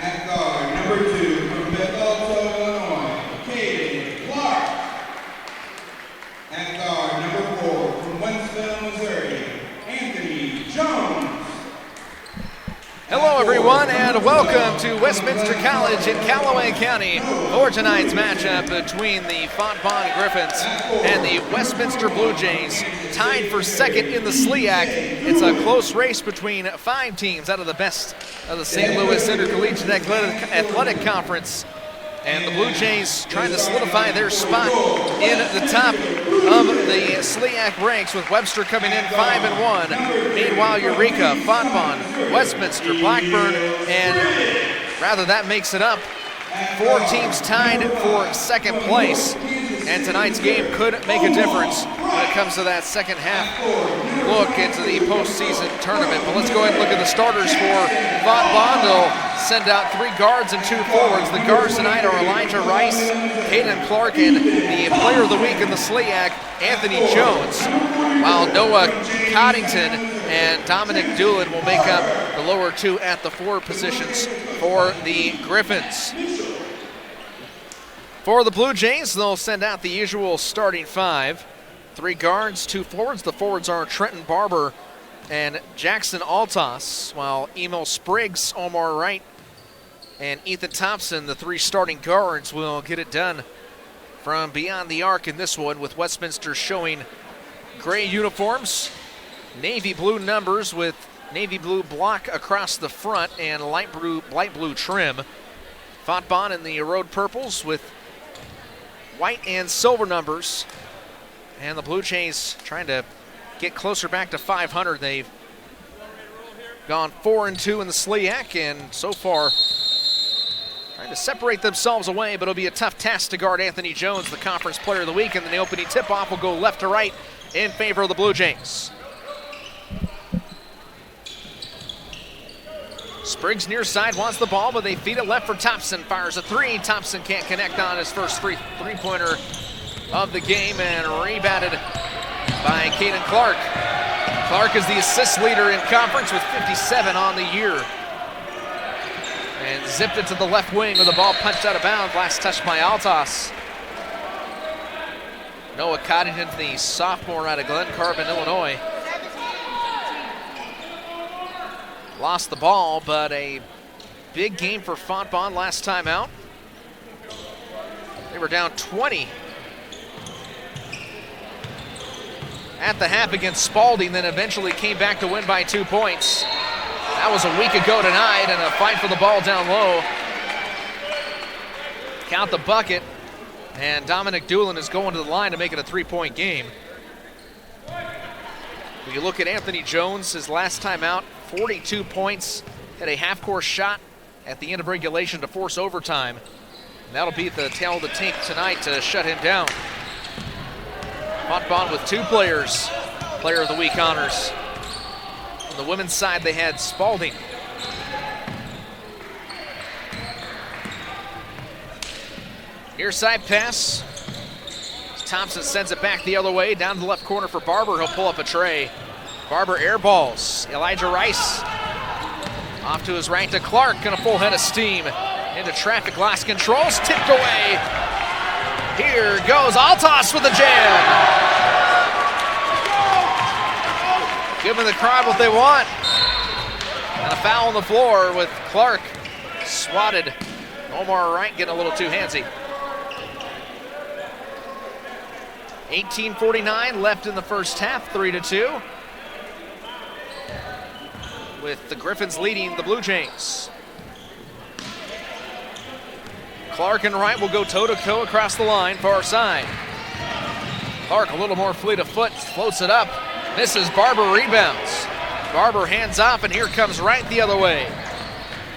At guard, number 2 from Bethel, Illinois, Caden Clark. At guard, number 4 from Winston, Missouri, Anthony Jones. Hello everyone and welcome to Westminster College in Callaway County for tonight's matchup between the Fontbonne Griffins and the Westminster Blue Jays, tied for second in the SLEAC. It's a close race between 5 teams out of the best of the St. Louis Intercollegiate Athletic Conference, and the Blue Jays trying to solidify their spot in the top of the SLEAC ranks, with Webster coming in 5-1. Meanwhile, Eureka, Fontbonne, Westminster, Blackburn, and rather that makes it up 4 teams tied for second place. And tonight's game could make a difference when it comes to that second half look into the postseason tournament. But let's go ahead and look at the starters for Fontbonne. They'll send out 3 guards and 2 forwards. The guards tonight are Elijah Rice, Caden Clark, and the player of the week in the SLEAC, Anthony Jones, while Noah Coddington and Dominic Doolin will make up the lower 2 at the forward positions for the Griffins. For the Blue Jays, they'll send out the usual starting 5. 3 guards, 2 forwards. The forwards are Trenton Barber and Jackson Altos, while Emil Spriggs, Omar Wright, and Ethan Thompson, the 3 starting guards, will get it done from beyond the arc in this one, with Westminster showing gray uniforms, navy blue numbers with navy blue block across the front and light blue trim. Fontbonne in the road purples with white and silver numbers, and the Blue Jays trying to get closer back to 500. They've gone 4-2 in the SLEAC, and so far trying to separate themselves away, but it'll be a tough task to guard Anthony Jones, the conference player of the week, and then the opening tip-off will go left to right in favor of the Blue Jays. Spriggs near side wants the ball, but they feed it left for Thompson. Fires a 3. Thompson can't connect on his first three-pointer of the game, and rebounded by Caden Clark. Clark is the assist leader in conference with 57 on the year. And zipped it to the left wing with the ball punched out of bounds. Last touch by Altos. Noah Coddington, the sophomore out of Glen Carbon, Illinois, lost the ball, but a big game for Fontbonne last time out. They were down 20 at the half against Spalding, then eventually came back to win by 2 points. That was a week ago tonight, and a fight for the ball down low. Count the bucket, and Dominic Doolin is going to the line to make it a 3-point game. When you look at Anthony Jones, his last time out, 42 points, had a half-court shot at the end of regulation to force overtime. And that'll be the tail of the tape tonight to shut him down. Fontbonne with 2 players, player of the week honors. On the women's side, they had Spalding. Near side pass. Thompson sends it back the other way, down to the left corner for Barber. He'll pull up a tray. Barber airballs. Elijah Rice off to his right to Clark, and a full head of steam into traffic, lost controls, tipped away. Here goes Altos with a jam. Giving the crowd what they want. And a foul on the floor with Clark swatted. Omar Wright getting a little too handsy. 18:49 left in the first half, 3-2. With the Griffins leading the Blue Jays. Clark and Wright will go toe-to-toe across the line, far side. Clark a little more fleet of foot, floats it up, misses. Barber rebounds. Barber hands off, and here comes Wright the other way.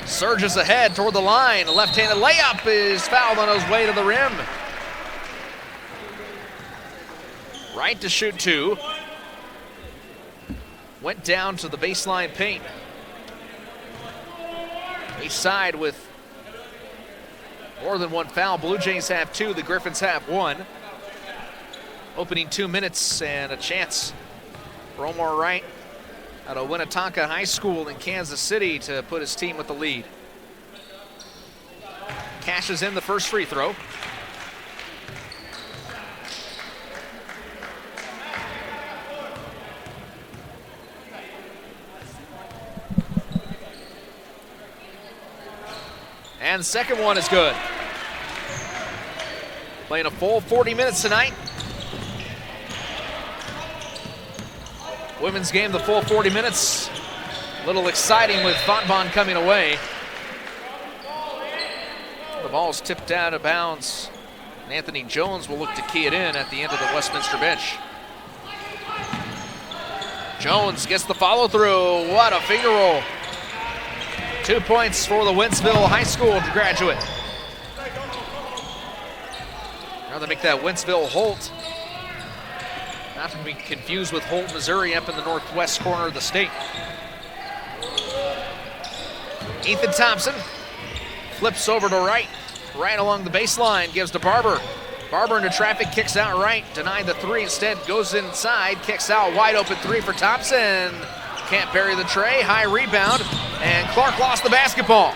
Surges ahead toward the line. A left-handed layup is fouled on his way to the rim. Wright to shoot 2. Went down to the baseline paint. Each side with more than 1 foul. Blue Jays have 2, the Griffins have 1. Opening 2 minutes and a chance for Omar Wright out of Winnetonka High School in Kansas City to put his team with the lead. cashes in the first free throw. And the second one is good. Playing a full 40 minutes tonight. Women's game, the full 40 minutes. A little exciting with Fontbonne coming away. The ball's tipped out of bounds. And Anthony Jones will look to key it in at the end of the Westminster bench. Jones gets the follow through. What a finger roll. 2 points for the Wentzville High School graduate. Now they make that Wentzville Holt. Not to be confused with Holt, Missouri, up in the northwest corner of the state. Ethan Thompson flips over to right along the baseline, gives to Barber. Barber into traffic, kicks out right, denied the three, instead goes inside, kicks out, wide open three for Thompson. Can't bury the tray, high rebound, and Clark lost the basketball.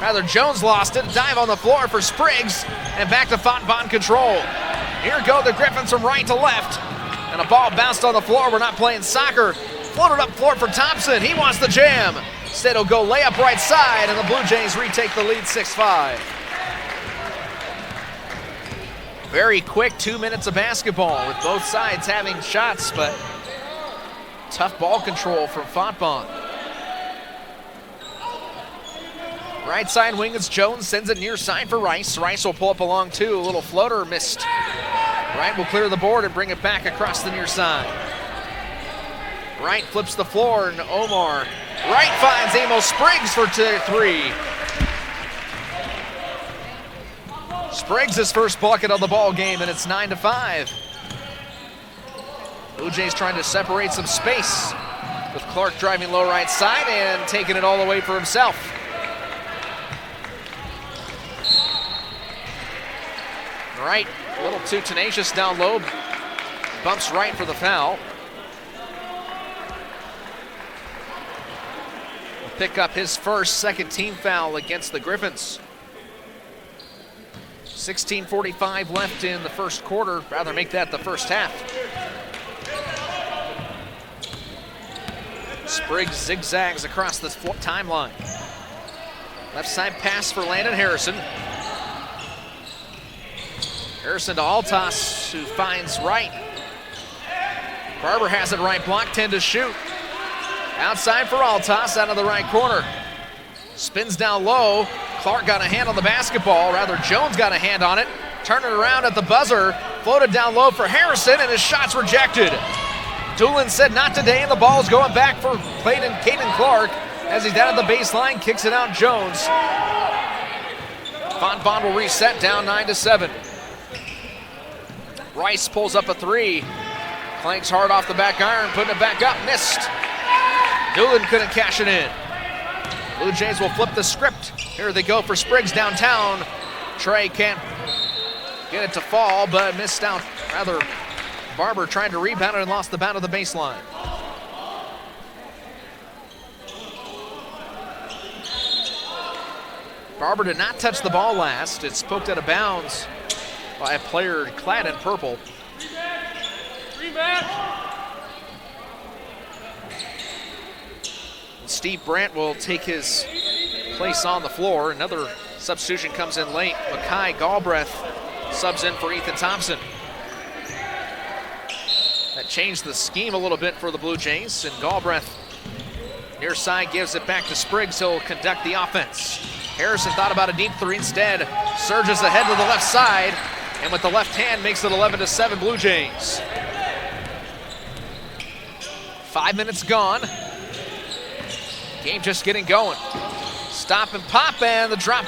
Rather, Jones lost it, dive on the floor for Spriggs, and back to Fontbonne control. Here go the Griffins from right to left, and a ball bounced on the floor. We're not playing soccer. Floated up floor for Thompson, he wants the jam. Instead he'll go layup right side, and the Blue Jays retake the lead 6-5. Very quick 2 minutes of basketball with both sides having shots, but tough ball control from Fontbonne. Right side wing, it's Jones, sends it near side for Rice. Rice will pull up along two, a little floater missed. Wright will clear the board and bring it back across the near side. Wright flips the floor, and Omar. Wright finds Amos Spriggs for three. Spriggs' his first bucket of the ball game, and it's 9-5. Blue Jays trying to separate some space with Clark driving low right side and taking it all the way for himself. Wright, a little too tenacious down low, bumps Wright for the foul. Will pick up his first second team foul against the Griffins. 16:45 left in the first quarter, rather make that the first half. Spriggs zigzags across the timeline. Left side pass for Landon Harrison. Harrison to Altas, who finds Wright. Barber has it right block, 10 to shoot. Outside for Altas, out of the right corner. Spins down low. Clark got a hand on the basketball, rather Jones got a hand on it. Turned it around at the buzzer, floated down low for Harrison, and his shot's rejected. Doolin said not today, and the ball's going back for Caden Clark as he's down at the baseline, kicks it out Jones. Fontbonne will reset down 9-7. Rice pulls up a three, clanks hard off the back iron, putting it back up, missed. Doolin couldn't cash it in. Blue Jays will flip the script. Here they go for Spriggs downtown. Trey can't get it to fall, but missed out. Rather, Barber tried to rebound it and lost the bound of the baseline. Barber did not touch the ball last. It's poked out of bounds by a player clad in purple. Steve Brandt will take his place on the floor. Another substitution comes in late. Makai Galbraith subs in for Ethan Thompson. That changed the scheme a little bit for the Blue Jays, and Galbraith near side gives it back to Spriggs. He'll conduct the offense. Harrison thought about a deep three, instead surges ahead to the left side, and with the left hand makes it 11-7 Blue Jays. 5 minutes gone. Game just getting going. Stop and pop, and the drop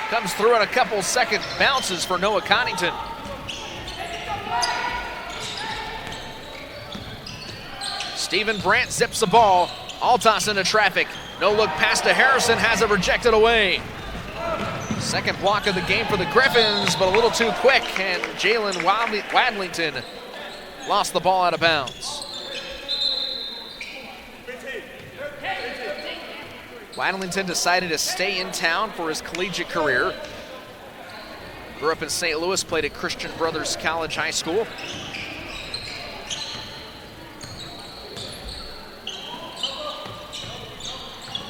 comes through on a couple second bounces for Noah Connington. Stephen Brandt zips the ball. Altas into traffic. No look pass to Harrison, has it rejected away. Second block of the game for the Griffins, but a little too quick, and Jalen Wadlington lost the ball out of bounds. Wadlington decided to stay in town for his collegiate career. Grew up in St. Louis, played at Christian Brothers College High School.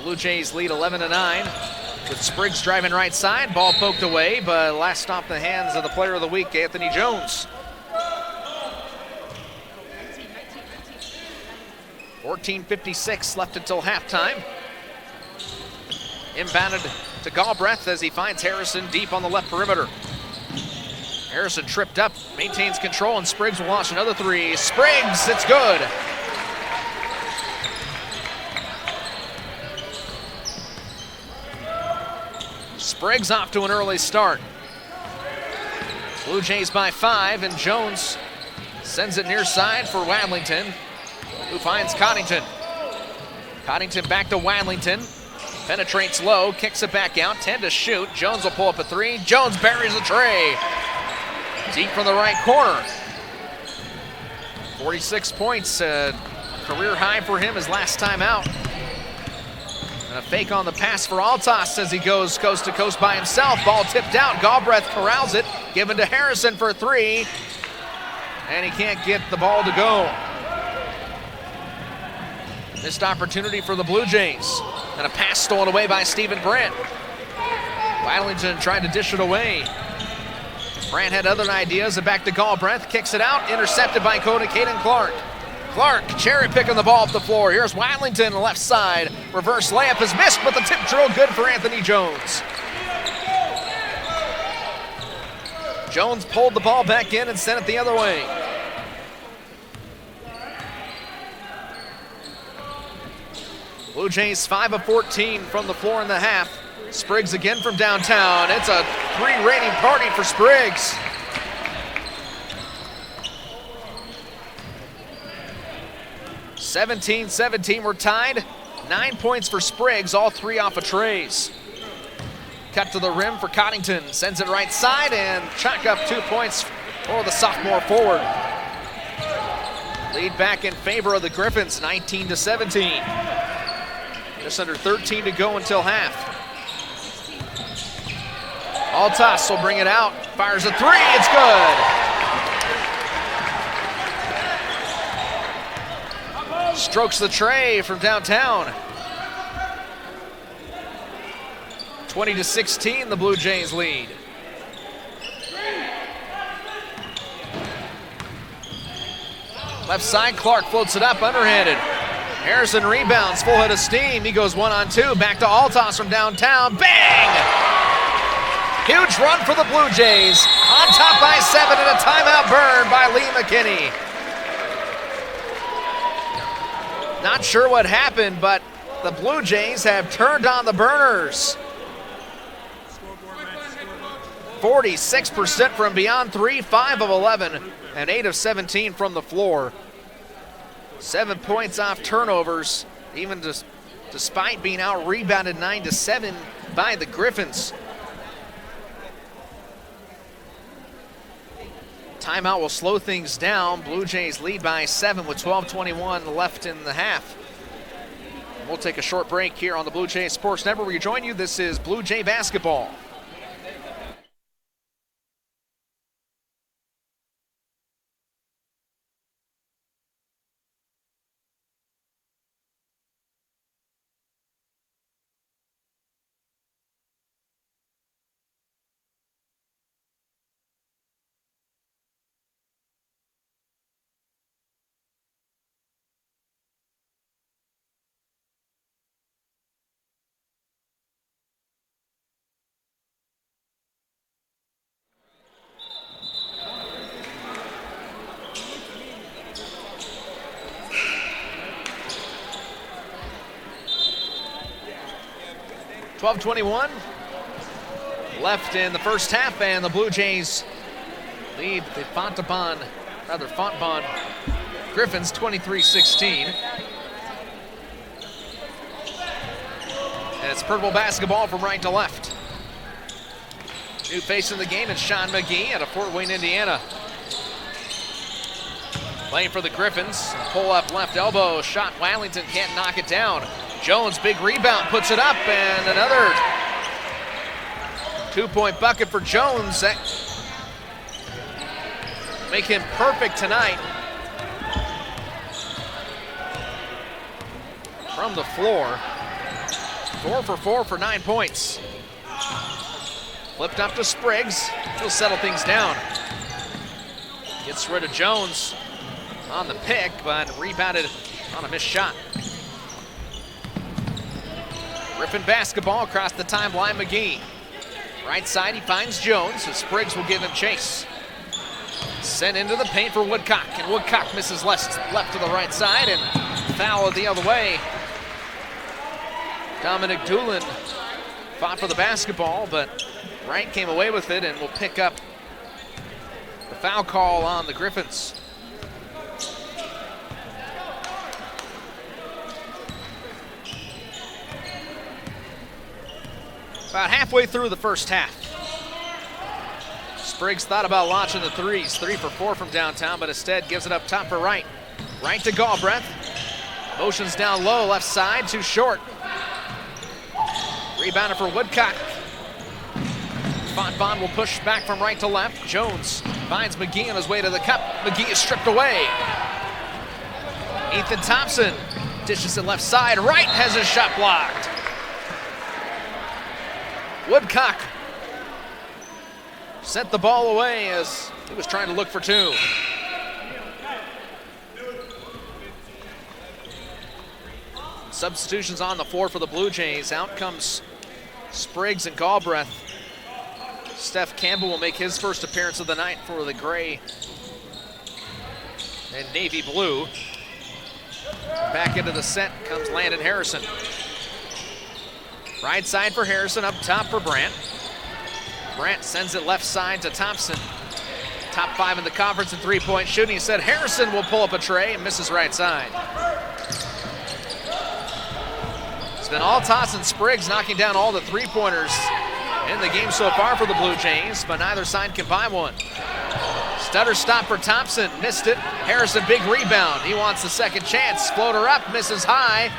Blue Jays lead 11-9 with Spriggs driving right side. Ball poked away, but last off the hands of the player of the week, Anthony Jones. 14:56 left until halftime. Inbounded to Galbraith as he finds Harrison deep on the left perimeter. Harrison tripped up, maintains control, and Spriggs will launch another three. Spriggs, it's good. Spriggs off to an early start. Blue Jays by 5, and Jones sends it near side for Wadlington, who finds Coddington. Coddington back to Wadlington. Penetrates low, kicks it back out, 10 to shoot. Jones will pull up a three. Jones buries the tray. Deep from the right corner. 46 points, career high for him his last time out. And a fake on the pass for Altas as he goes coast to coast by himself. Ball tipped out, Galbraith corrals it, given to Harrison for three. And he can't get the ball to go. Missed opportunity for the Blue Jays. And a pass stolen away by Stephen Brandt. Wadlington tried to dish it away. Brandt had other ideas, and back to Galbraith, kicks it out, intercepted by Caden Clark. Clark cherry picking the ball up the floor. Here's Wadlington on the left side. Reverse layup is missed, but the tip drill good for Anthony Jones. Jones pulled the ball back in and sent it the other way. Blue Jays 5 of 14 from the floor in the half. Spriggs again from downtown. It's a three-rating party for Spriggs. (17-17) we're tied. 9 points for Spriggs, all three off of trays. Cut to the rim for Coddington. Sends it right side and chalk up 2 points for the sophomore forward. Lead back in favor of the Griffins, 19-17. Just under 13 to go until half. Altas will bring it out, fires a three, it's good. Strokes the tray from downtown. 20-16, the Blue Jays lead. Left side, Clark floats it up, underhanded. Harrison rebounds, full head of steam. He goes 1-on-2, back to Altas from downtown. Bang! Huge run for the Blue Jays. On top by 7 and a timeout burn by Lee McKinney. Not sure what happened, but the Blue Jays have turned on the burners. 46% from beyond three, 5 of 11, and 8 of 17 from the floor. 7 points off turnovers, even despite being out-rebounded 9-7 by the Griffins. Timeout will slow things down. Blue Jays lead by 7 with 12:21 left in the half. We'll take a short break here on the Blue Jays Sports Network. We join you. This is Blue Jay Basketball. .21 left in the first half, and the Blue Jays lead the Fontbonne Griffins 23-16. And it's purple basketball from right to left. New face in the game is Sean McGee out of Fort Wayne, Indiana. Playing for the Griffins, pull up left elbow shot. Wadlington can't knock it down. Jones, big rebound, puts it up, and another 2-point bucket for Jones. That make him perfect tonight. From the floor. 4 for 4 for 9 points. Flipped up to Spriggs. He'll settle things down. Gets rid of Jones on the pick, but rebounded on a missed shot. Griffin basketball across the timeline. McGee. Right side, he finds Jones, so Spriggs will give him chase. Sent into the paint for Woodcock, and Woodcock misses left to the right side, and foul the other way. Dominic Doolin fought for the basketball, but Wright came away with it and will pick up the foul call on the Griffins. About halfway through the first half. Spriggs thought about launching the threes, 3 for 4 from downtown, but instead gives it up top for Wright. Wright to Galbraith. Motions down low, left side, too short. Rebounded for Woodcock. Fontbonne will push back from right to left. Jones finds McGee on his way to the cup. McGee is stripped away. Ethan Thompson dishes it left side. Wright has his shot blocked. Woodcock sent the ball away as he was trying to look for two. Substitutions on the floor for the Blue Jays. Out comes Spriggs and Galbraith. Steph Campbell will make his first appearance of the night for the gray and navy blue. Back into the set comes Landon Harrison. Right side for Harrison, up top for Brandt. Brandt sends it left side to Thompson. Top 5 in the conference in three-point shooting. He said Harrison will pull up a tray and misses right side. It's been all Toss and Spriggs knocking down all the three-pointers in the game so far for the Blue Jays, but neither side can buy one. Stutter stop for Thompson, missed it. Harrison, big rebound. He wants the second chance. Floater up, misses high,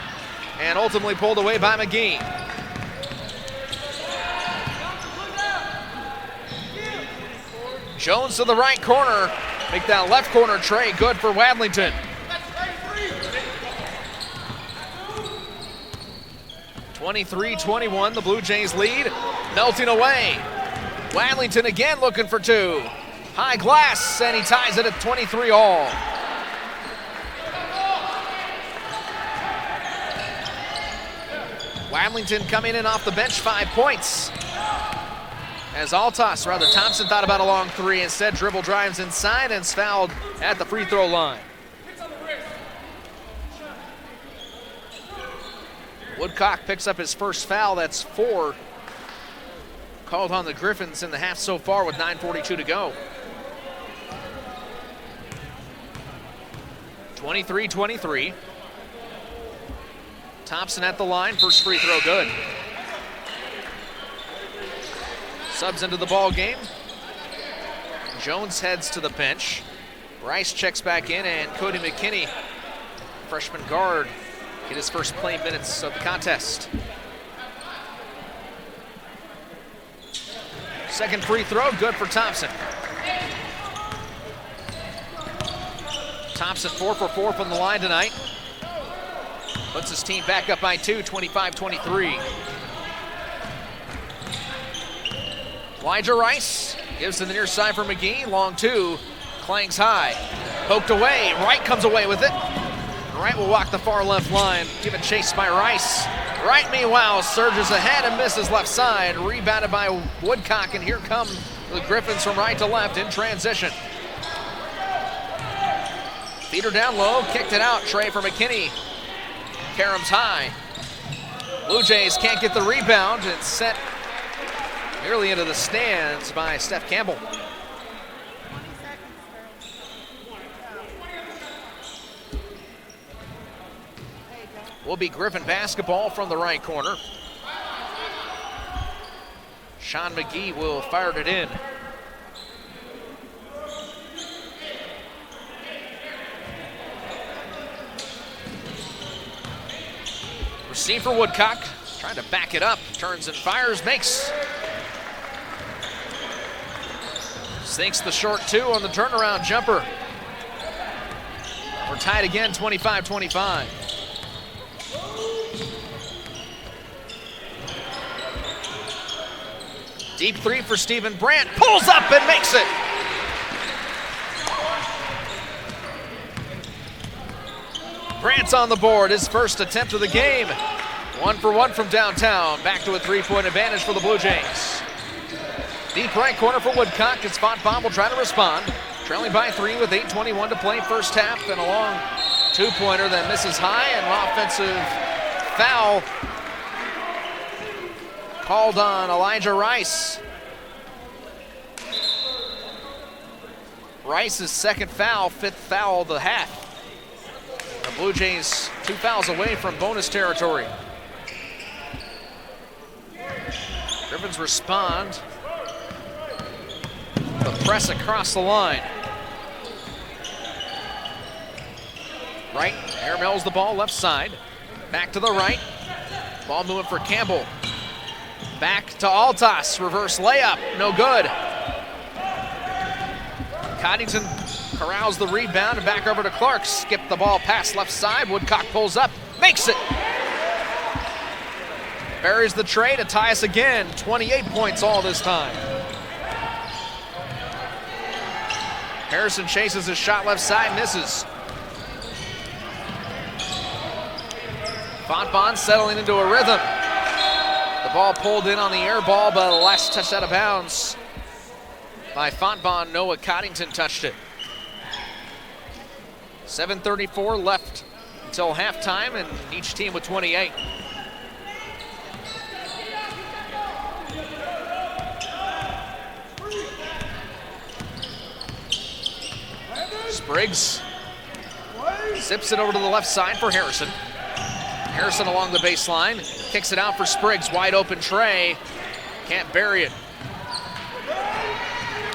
and ultimately pulled away by McGee. Jones to the right corner. Make that left corner tray good for Wadlington. (23-21), the Blue Jays lead. Melting away. Wadlington again looking for two. High glass, and he ties it at 23 all. Wadlington coming in off the bench, 5 points. As Thompson thought about a long three, instead dribble drives inside and is fouled at the free throw line. Woodcock picks up his first foul, that's 4. Called on the Griffins in the half so far with 9:42 to go. 23-23. Thompson at the line, first free throw good. Subs into the ball game. Jones heads to the bench. Rice checks back in, and Cody McKinney, freshman guard, get his first play minutes of the contest. Second free throw, good for Thompson. Thompson 4 for 4 from the line tonight. Puts his team back up by 2, 25-23. Elijah Rice gives to the near side for McGee. Long two, clangs high. Poked away, Wright comes away with it. Wright will walk the far left line, given chase by Rice. Wright, meanwhile, surges ahead and misses left side. Rebounded by Woodcock, and here come the Griffins from right to left in transition. Feeder down low, kicked it out. Tray for McKinney. Karam's high. Blue Jays can't get the rebound. It's set nearly into the stands by Steph Campbell. Will be Griffin basketball from the right corner. Sean McGee will fire it in. Receive for Woodcock, trying to back it up, turns and fires, makes Sinks the short two on the turnaround jumper. We're tied again, 25-25. Deep three for Stephen Brandt. Pulls up and makes it. Brandt's on the board, his first attempt of the game. 1 for 1 from downtown. Back to a 3-point advantage for the Blue Jays. Deep right corner for Woodcock as Fontbonne will try to respond. Trailing by 3 with 8:21 to play first half, and a long two-pointer that misses high, and an offensive foul called on Elijah Rice. Rice's second foul, 5th foul of the half. The Blue Jays 2 fouls away from bonus territory. Griffins respond. The press across the line. Right, airmails the ball left side. Back to the right. Ball moving for Campbell. Back to Altas, reverse layup, no good. Coddington corrals the rebound and back over to Clark. Skip the ball past left side. Woodcock pulls up, makes it. Buries the tray to tie us again. 28 points all this time. Harrison chases his shot left side, misses. Fontbonne settling into a rhythm. The ball pulled in on the air ball, but last touched out of bounds by Fontbonne. Noah Coddington touched it. 7:34 left until halftime, and each team with 28. Spriggs zips it over to the left side for Harrison. Harrison along the baseline, kicks it out for Spriggs, wide open tray, can't bury it.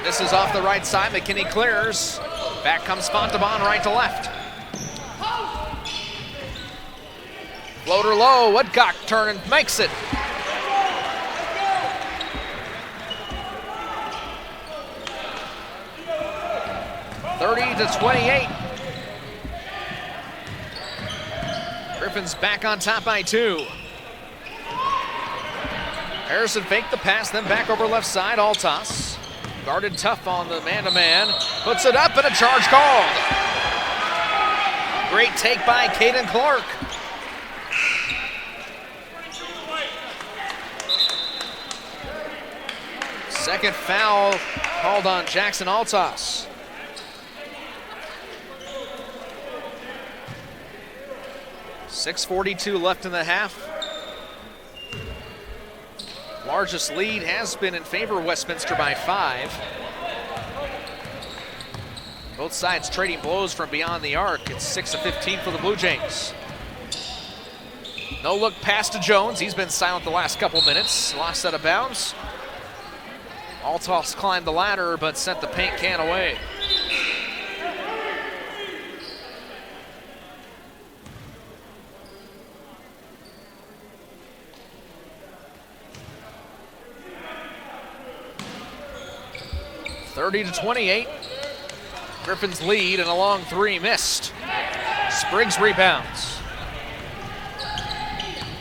This is off the right side, McKinney clears. Back comes Fontbonne right to left. Floater low, Woodcock turn and makes it. (30-28). Griffins back on top by 2. Harrison faked the pass, then back over left side, Altas. Guarded tough on the man-to-man. Puts it up and a charge called. Great take by Caden Clark. Second foul called on Jackson Altas. .6:42 left in the half. Largest lead has been in favor of Westminster by 5. Both sides trading blows from beyond the arc. It's 6-15 for the Blue Jays. No look pass to Jones. He's been silent the last couple minutes. Lost out of bounds. Altas climbed the ladder but sent the paint can away. (30-28). Griffins lead, and a long 3 missed. Spriggs rebounds.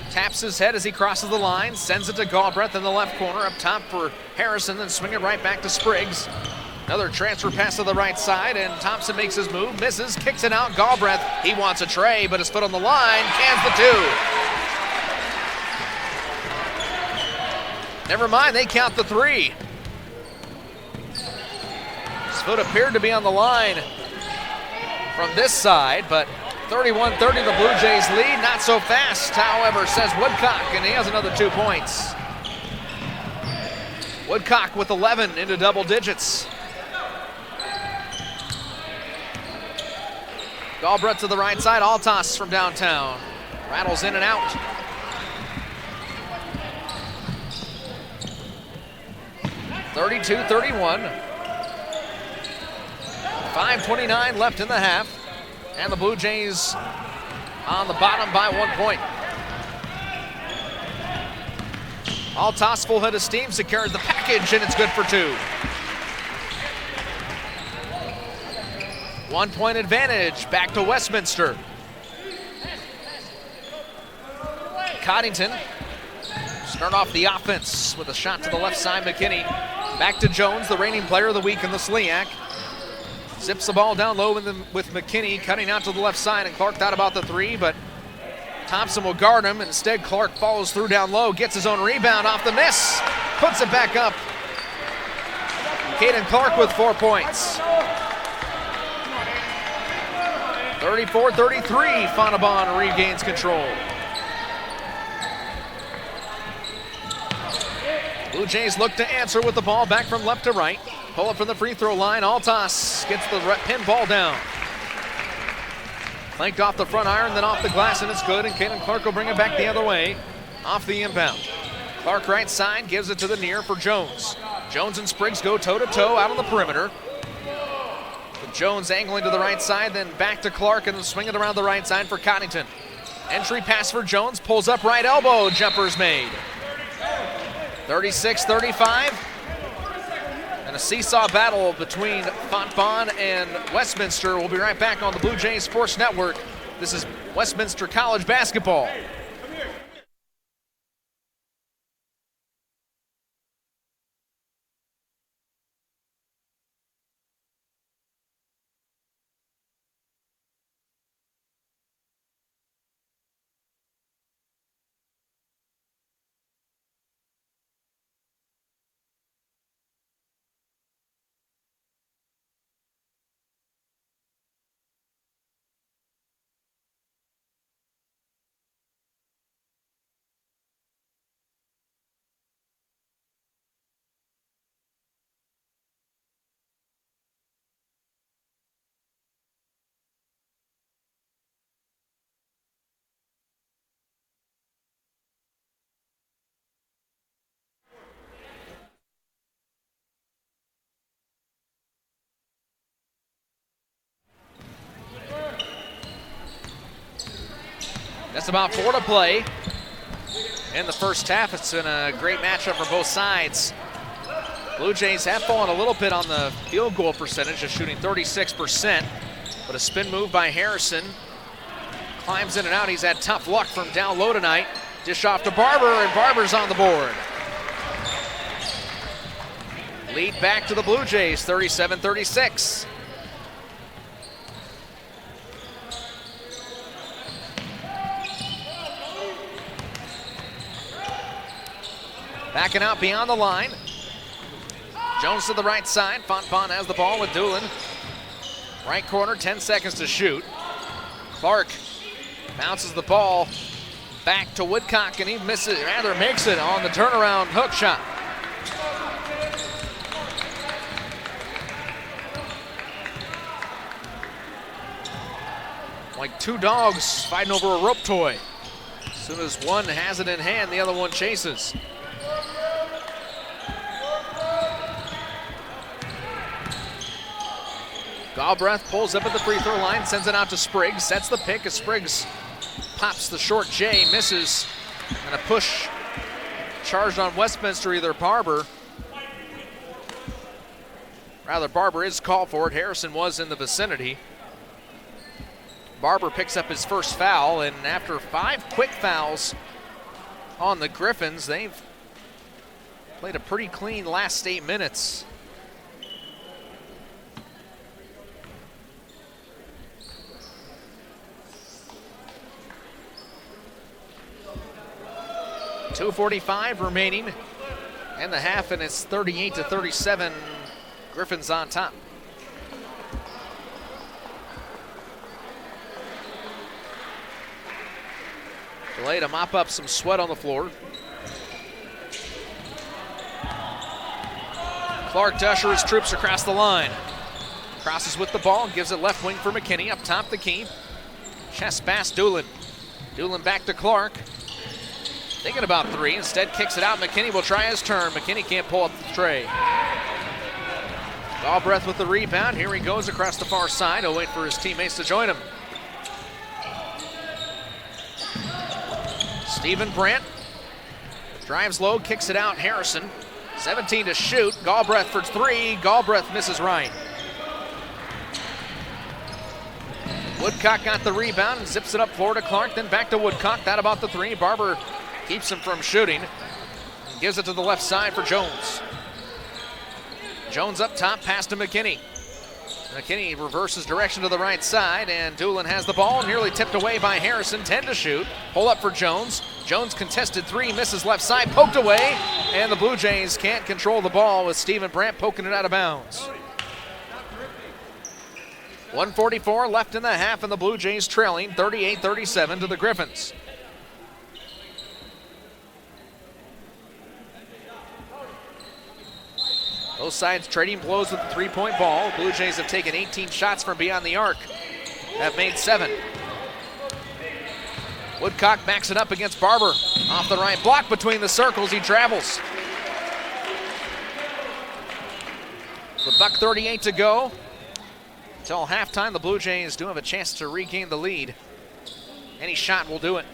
Taps his head as he crosses the line, sends it to Galbraith in the left corner, up top for Harrison, then swing it right back to Spriggs. Another transfer pass to the right side, and Thompson makes his move, misses, kicks it out. Galbraith, he wants a tray, but his foot on the line, cans the 2. Never mind, they count the 3. His foot appeared to be on the line from this side, but 31-30, the Blue Jays lead. Not so fast, however, says Woodcock, and he has another 2 points. Woodcock with 11 into double digits. Galbraith to the right side, Altas from downtown. Rattles in and out. (32-31). 5:29 left in the half, and the Blue Jays on the bottom by 1 point. Altas full head of steam secures the package, and it's good for 2. 1-point advantage, back to Westminster. Coddington start off the offense with a shot to the left side. McKinney back to Jones, the reigning player of the week in the SLIAC. Zips the ball down low with McKinney cutting out to the left side, and Clark thought about the three, but Thompson will guard him. Instead, Clark follows through down low, gets his own rebound off the miss, puts it back up. Caden Clark with 4 points. 34-33, Fontbonne regains control. Blue Jays look to answer with the ball back from left to right. Pull up from the free throw line. Altas gets the pin ball down. Flanked off the front iron, then off the glass, and it's good. And Caden Clark will bring it back the other way off the inbound. Clark right side gives it to the near for Jones. Jones and Spriggs go toe-to-toe out on the perimeter. Jones angling to the right side, then back to Clark, and then swing it around the right side for Coddington. Entry pass for Jones, pulls up right elbow, jumper's made. 36-35. And a seesaw battle between Fontbonne and Westminster. We'll be right back on the Blue Jays Sports Network. This is Westminster College basketball. That's about 4 to play in the first half. It's been a great matchup for both sides. Blue Jays have fallen a little bit on the field goal percentage, just shooting 36%, but a spin move by Harrison. Climbs in and out. He's had tough luck from down low tonight. Dish off to Barber, and Barber's on the board. Lead back to the Blue Jays, 37-36. Backing out beyond the line. Jones to the right side. Fontbonne has the ball with Doolin. Right corner, 10 seconds to shoot. Clark bounces the ball back to Woodcock, and he misses, rather makes it on the turnaround hook shot. Like two dogs fighting over a rope toy. As soon as one has it in hand, the other one chases. Galbraith pulls up at the free throw line, sends it out to Spriggs, sets the pick as Spriggs pops the short J, misses, and a push charged on Westminster, either Barber. Rather, Barber is called for it. Harrison was in the vicinity. Barber picks up his first foul, and after 5 quick fouls on the Griffins, they've played a pretty clean last 8 minutes. .245 remaining in the half, and it's 38-37. Griffins on top. Delay to mop up some sweat on the floor. Clark to usher his troops across the line. Crosses with the ball, gives it left wing for McKinney. Up top the key. Chest pass Doolin. Doolin back to Clark. Thinking about 3, instead kicks it out. McKinney will try his turn. McKinney can't pull up the tray. Galbraith with the rebound. Here he goes across the far side. He'll wait for his teammates to join him. Stephen Brandt drives low, kicks it out. Harrison, 17 to shoot. Galbraith for 3. Galbraith misses right. Woodcock got the rebound and zips it up floor to Clark, then back to Woodcock. That about the three. Barber keeps him from shooting. Gives it to the left side for Jones. Jones up top, pass to McKinney. McKinney reverses direction to the right side, and Doolin has the ball, nearly tipped away by Harrison. 10 to shoot. Pull up for Jones. Jones contested three, misses left side, poked away, and the Blue Jays can't control the ball with Stephen Brandt poking it out of bounds. 1:44 left in the half, and the Blue Jays trailing 38-37 to the Griffins. Both sides trading blows with the three-point ball. Blue Jays have taken 18 shots from beyond the arc. Have made 7. Woodcock backs it up against Barber. Off the right block between the circles, he travels. With $1:38 to go. Until halftime, the Blue Jays do have a chance to regain the lead. Any shot will do it.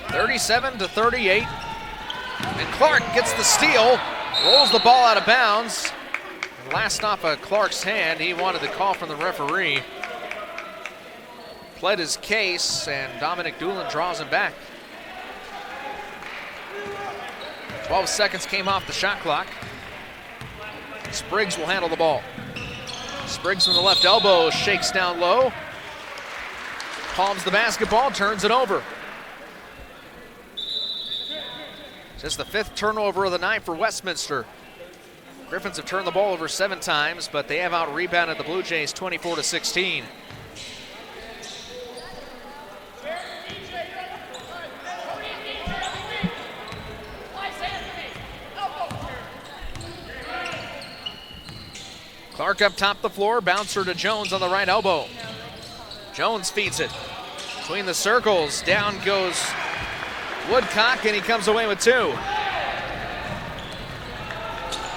(37-38). And Clark gets the steal, rolls the ball out of bounds. Last off of Clark's hand, he wanted the call from the referee. Pled his case, and Dominic Doolin draws him back. 12 seconds came off the shot clock. Spriggs will handle the ball. Spriggs from the left elbow shakes down low. Palms the basketball, turns it over. Just the 5th turnover of the night for Westminster. Griffins have turned the ball over 7 times, but they have out-rebounded the Blue Jays 24-16. Clark up top the floor, bouncer to Jones on the right elbow. Jones feeds it. Between the circles, down goes Woodcock, and he comes away with 2.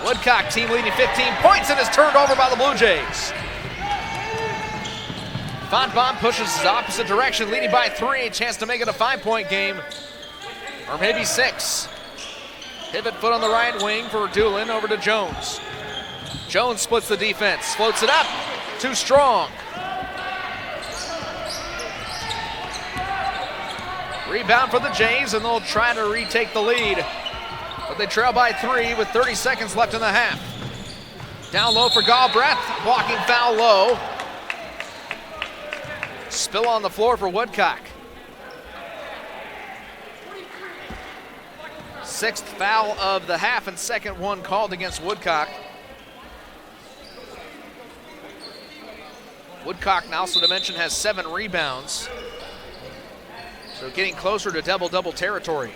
Woodcock, team leading 15 points, and is turned over by the Blue Jays. Fontbonne pushes his opposite direction, leading by 3. A chance to make it a 5-point game, or maybe 6. Pivot foot on the right wing for Doolin, over to Jones. Jones splits the defense, floats it up, too strong. Rebound for the Jays, and they'll try to retake the lead. But they trail by 3 with 30 seconds left in the half. Down low for Galbraith, blocking foul low. Spill on the floor for Woodcock. 6th foul of the half, and second one called against Woodcock. Woodcock, now also to mention, has 7 rebounds. So getting closer to double-double territory.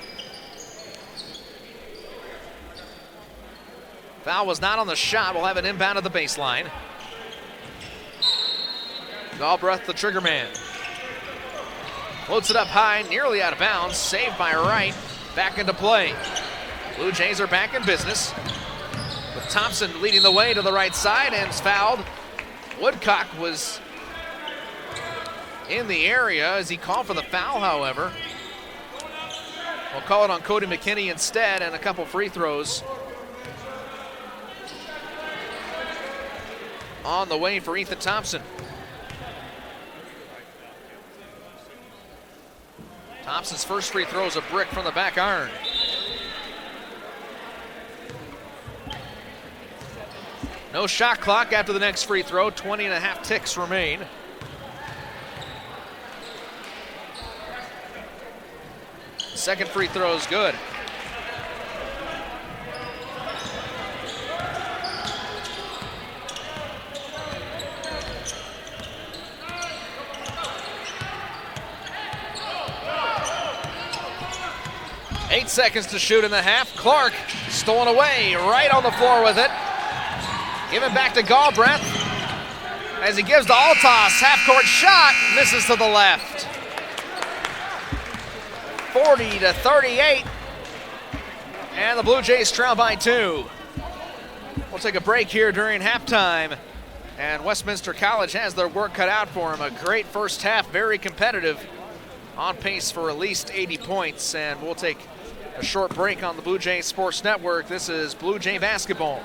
Foul was not on the shot. We'll have an inbound at the baseline. Galbraith, the trigger man. Floats it up high, nearly out of bounds. Saved by Wright. Back into play. Blue Jays are back in business, with Thompson leading the way to the right side and is fouled. Woodcock was in the area as he called for the foul, however. We'll call it on Cody McKinney instead, and a couple free throws on the way for Ethan Thompson. Thompson's first free throw is a brick from the back iron. No shot clock after the next free throw. 20 and a half ticks remain. Second free throw is good. Eight seconds to shoot in the half. Clark stolen away, right on the floor with it. Given back to Galbraith as he gives the Altas half-court shot, misses to the left. 40-38, and the Blue Jays trail by 2. We'll take a break here during halftime And Westminster College has their work cut out for them. A great first half, very competitive, on pace for at least 80 points. And we'll take a short break on the Blue Jay Sports Network. This is Blue Jay basketball.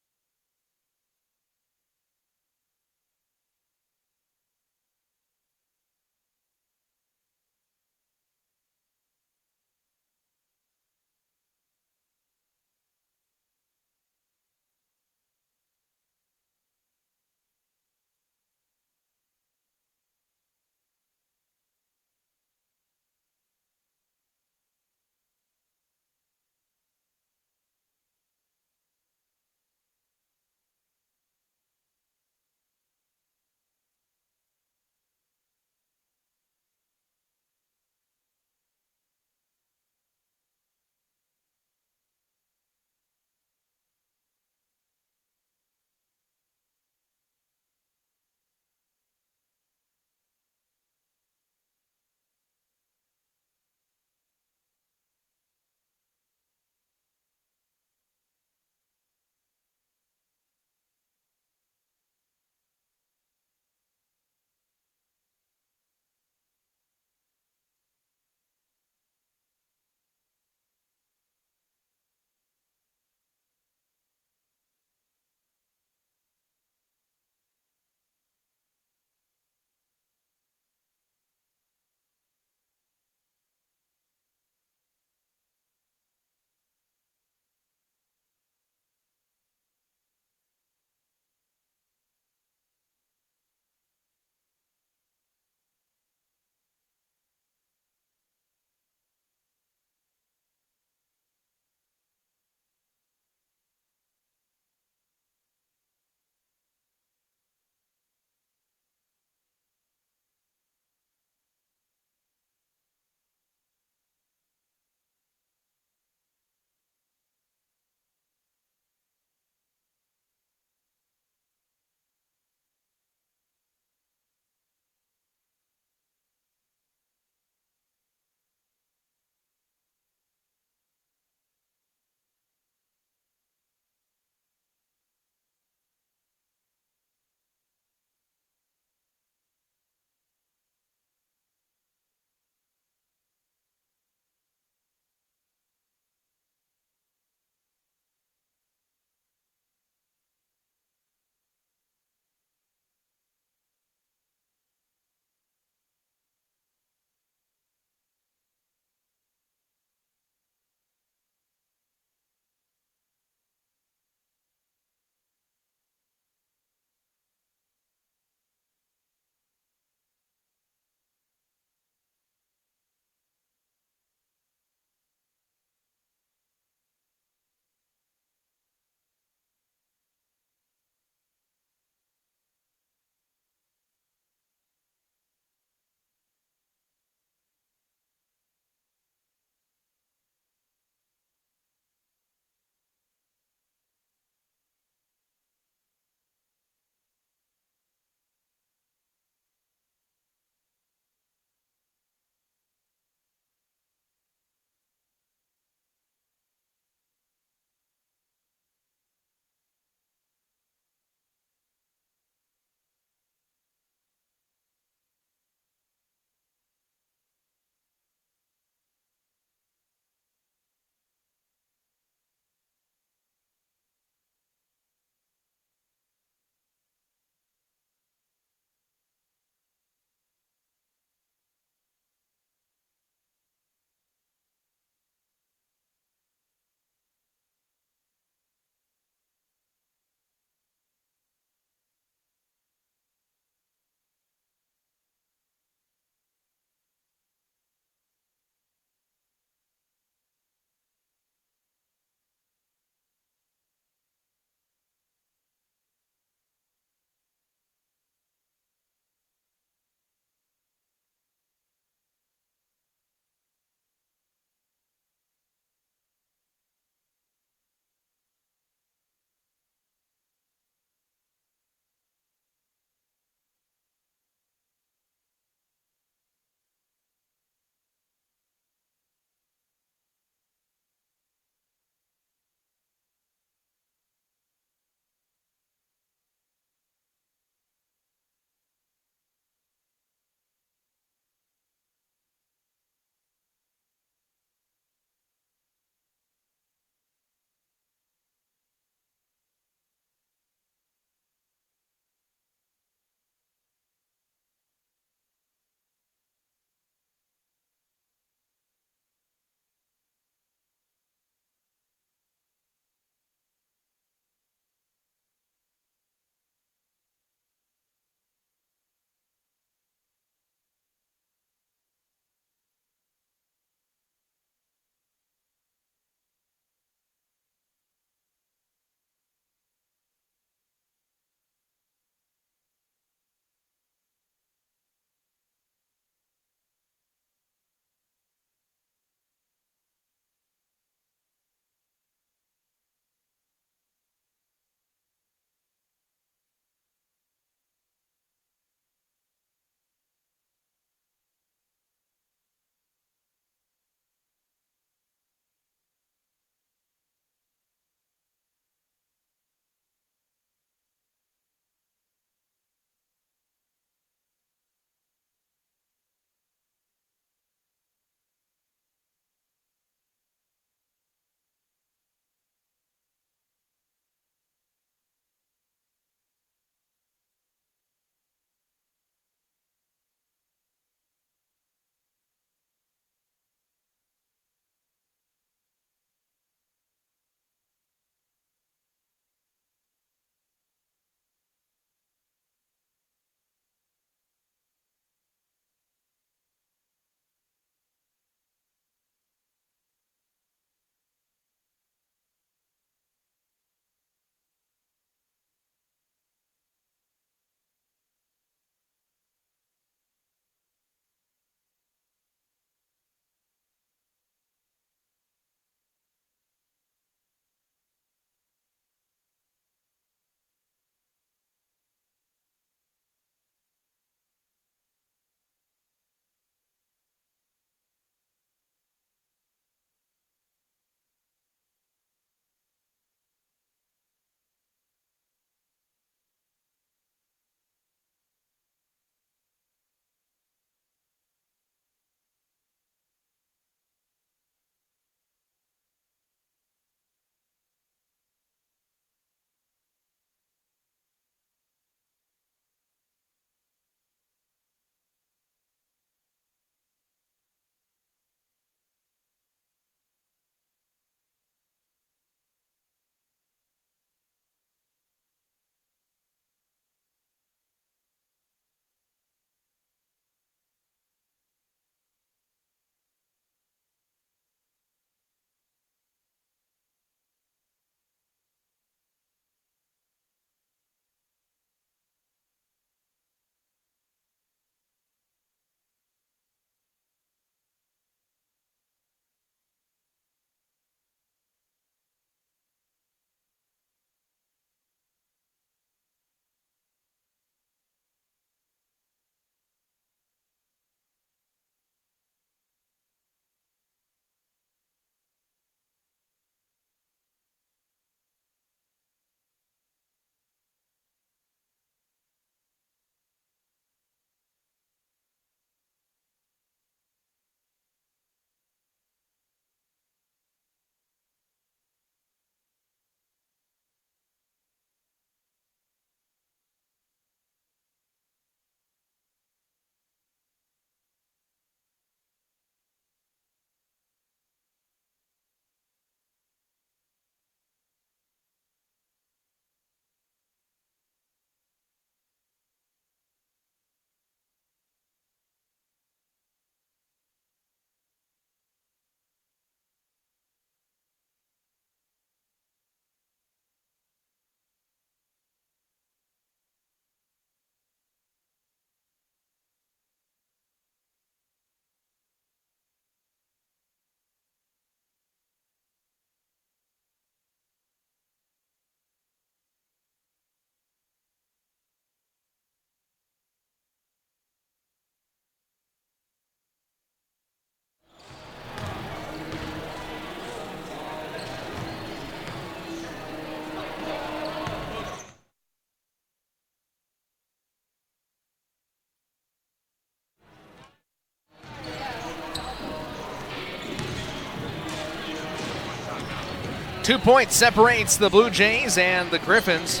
2 points separates the Blue Jays and the Griffins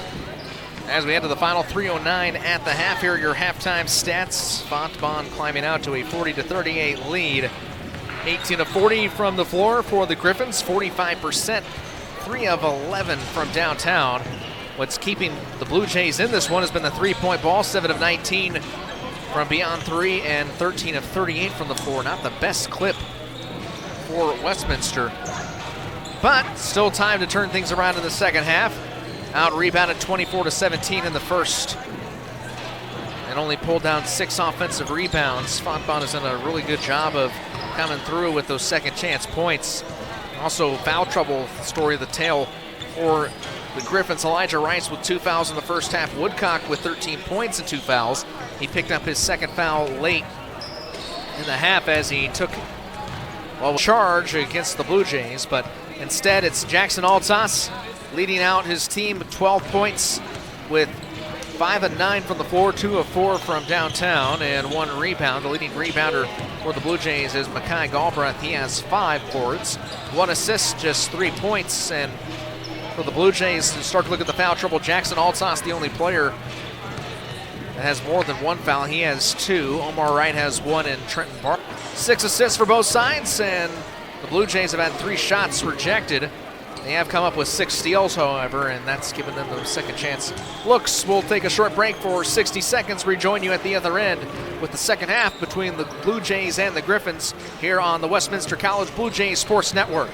as we head to the final 3:09 at the half. Here are your halftime stats. Fontbonne climbing out to a 40-38 lead. 18 of 40 from the floor for the Griffins, 45%, 3 of 11 from downtown. What's keeping the Blue Jays in this one has been the three-point ball, 7 of 19 from beyond 3 and 13 of 38 from the floor. Not the best clip for Westminster, but still time to turn things around in the second half. Out-rebounded 24-17 in the first and only pulled down 6 offensive rebounds. Fontbonne has done a really good job of coming through with those second chance points. Also foul trouble, story of the tale for the Griffins. Elijah Rice with 2 fouls in the first half. Woodcock with 13 points and 2 fouls. He picked up his second foul late in the half as he took charge against the Blue Jays, but instead it's Jackson Altas leading out his team with 12 points with 5 of 9 from the floor, 2 of 4 from downtown, and 1 rebound. The leading rebounder for the Blue Jays is Makai Galbraith. He has 5 boards, 1 assist, just 3 points. And for the Blue Jays, to start to look at the foul trouble, Jackson Altas, the only player that has more than 1 foul. He has 2. Omar Wright has 1, and Trenton Barr. 6 assists for both sides, and the Blue Jays have had 3 shots rejected. They have come up with 6 steals, however, and that's given them those second chance looks. We'll take a short break for 60 seconds. Rejoin you at the other end with the second half between the Blue Jays and the Griffins here on the Westminster College Blue Jays Sports Network.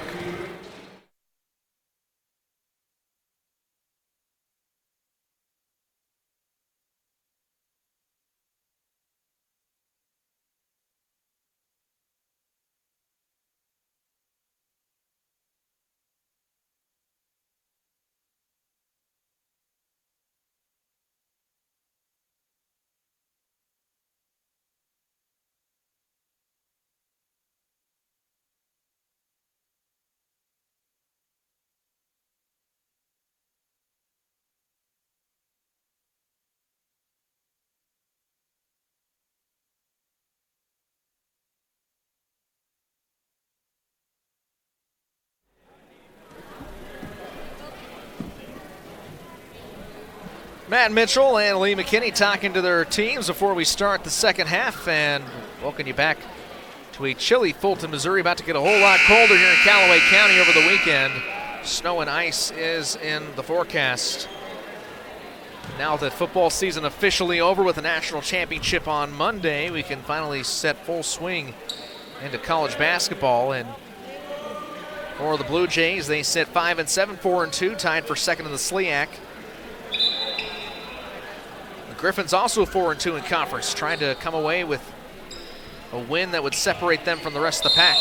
Matt Mitchell and Lee McKinney talking to their teams before we start the second half, and welcome you back to a chilly Fulton, Missouri. About to get a whole lot colder here in Callaway County over the weekend. Snow and ice is in the forecast. Now that football season officially over with the national championship on Monday, we can finally set full swing into college basketball. And for the Blue Jays, they sit 5-7, 4-2, tied for second in the SLIAC. Griffins also 4-2 in conference, trying to come away with a win that would separate them from the rest of the pack.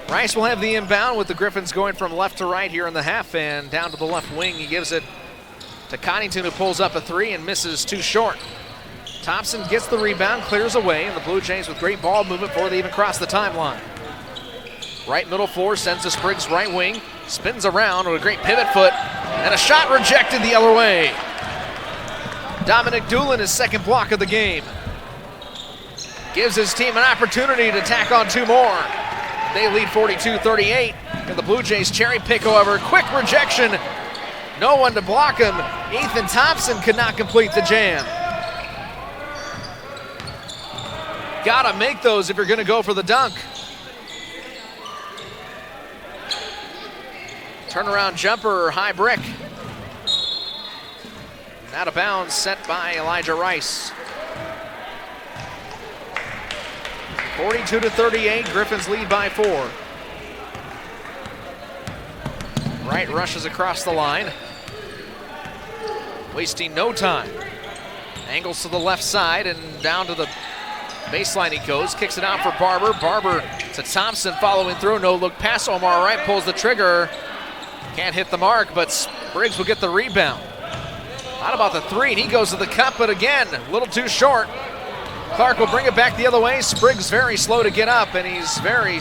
Rice will have the inbound with the Griffins going from left to right here in the half, and down to the left wing. He gives it to Connington, who pulls up a 3 and misses too short. Thompson gets the rebound, clears away, and the Blue Jays with great ball movement before they even cross the timeline. Right middle floor sends to Spriggs right wing, spins around with a great pivot foot, and a shot rejected the other way. Dominic Doolin, his second block of the game. Gives his team an opportunity to tack on 2 more. They lead 42-38. And the Blue Jays cherry pick, however, quick rejection. No one to block him. Ethan Thompson could not complete the jam. Gotta make those if you're gonna go for the dunk. Turnaround jumper, high brick. Out of bounds, set by Elijah Rice. 42-38, Griffins lead by 4. Wright rushes across the line, wasting no time. Angles to the left side and down to the baseline he goes, kicks it out for Barber. Barber to Thompson, following through, no look pass. Omar Wright pulls the trigger. Can't hit the mark, but Spriggs will get the rebound. Not about the 3, and he goes to the cup, but again, a little too short. Clark will bring it back the other way. Spriggs very slow to get up, and he's very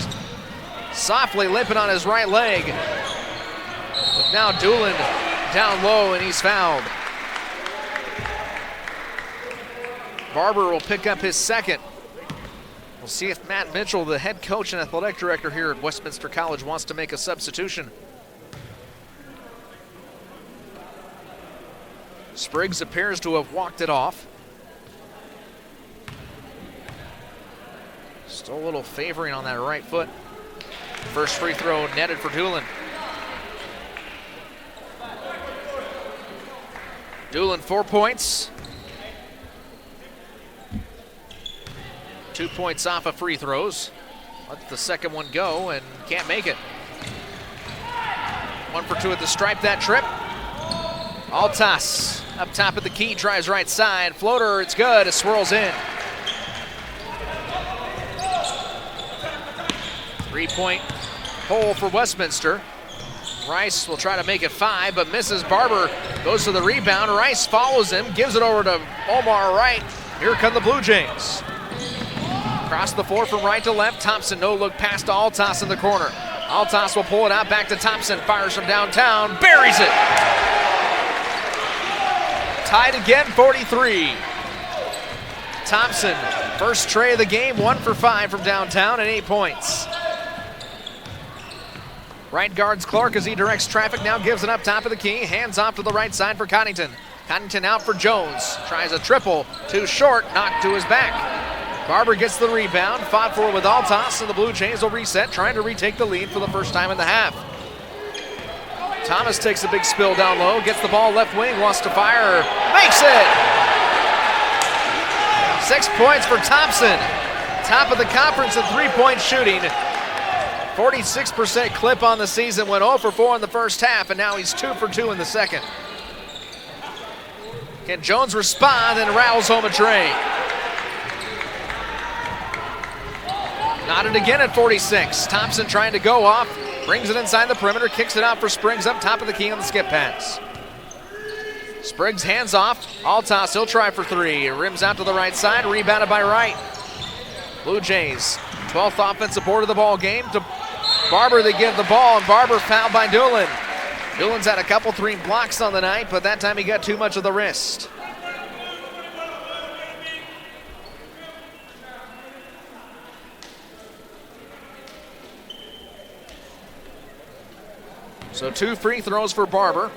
softly limping on his right leg. With now Doolin down low, and he's fouled. Barber will pick up his second. We'll see if Matt Mitchell, the head coach and athletic director here at Westminster College, wants to make a substitution. Spriggs appears to have walked it off. Still a little favoring on that right foot. First free throw netted for Doolin. Doolin 4 points. 2 points off of free throws. Let the second one go and can't make it. 1 for 2 at the stripe that trip. Altas up top of the key, tries right side. Floater, it's good, it swirls in. 3-point hole for Westminster. Rice will try to make it 5, but misses. Barber goes to the rebound. Rice follows him, gives it over to Omar Wright. Here come the Blue Jays. Across the floor from right to left. Thompson, no look pass to Altas in the corner. Altas will pull it out back to Thompson. Fires from downtown, buries it. Tied again, 43. Thompson, first tray of the game, 1 for 5 from downtown and 8 points. Right guards Clark as he directs traffic, now gives it up top of the key. Hands off to the right side for Connington. Connington out for Jones. Tries a triple, too short, knocked to his back. Barber gets the rebound, fought for with Altas, and the Blue Jays will reset, trying to retake the lead for the first time in the half. Thomas takes a big spill down low, gets the ball left wing, wants to fire, makes it! 6 points for Thompson. Top of the conference in three-point shooting. 46% clip on the season, went 0 for 4 in the first half, and now he's 2 for 2 in the second. Can Jones respond and rattles home a tray? Knotted again at 46. Thompson trying to go off, brings it inside the perimeter, kicks it out for Spriggs up top of the key on the skip pass. Spriggs hands off. Altas, he'll try for 3. Rims out to the right side, rebounded by Wright. Blue Jays, 12th offensive board of the ball game. To Barber, they give the ball, and Barber fouled by Doolin. Doolin's had a couple 3 blocks on the night, but that time he got too much of the wrist. So 2 free throws for Barber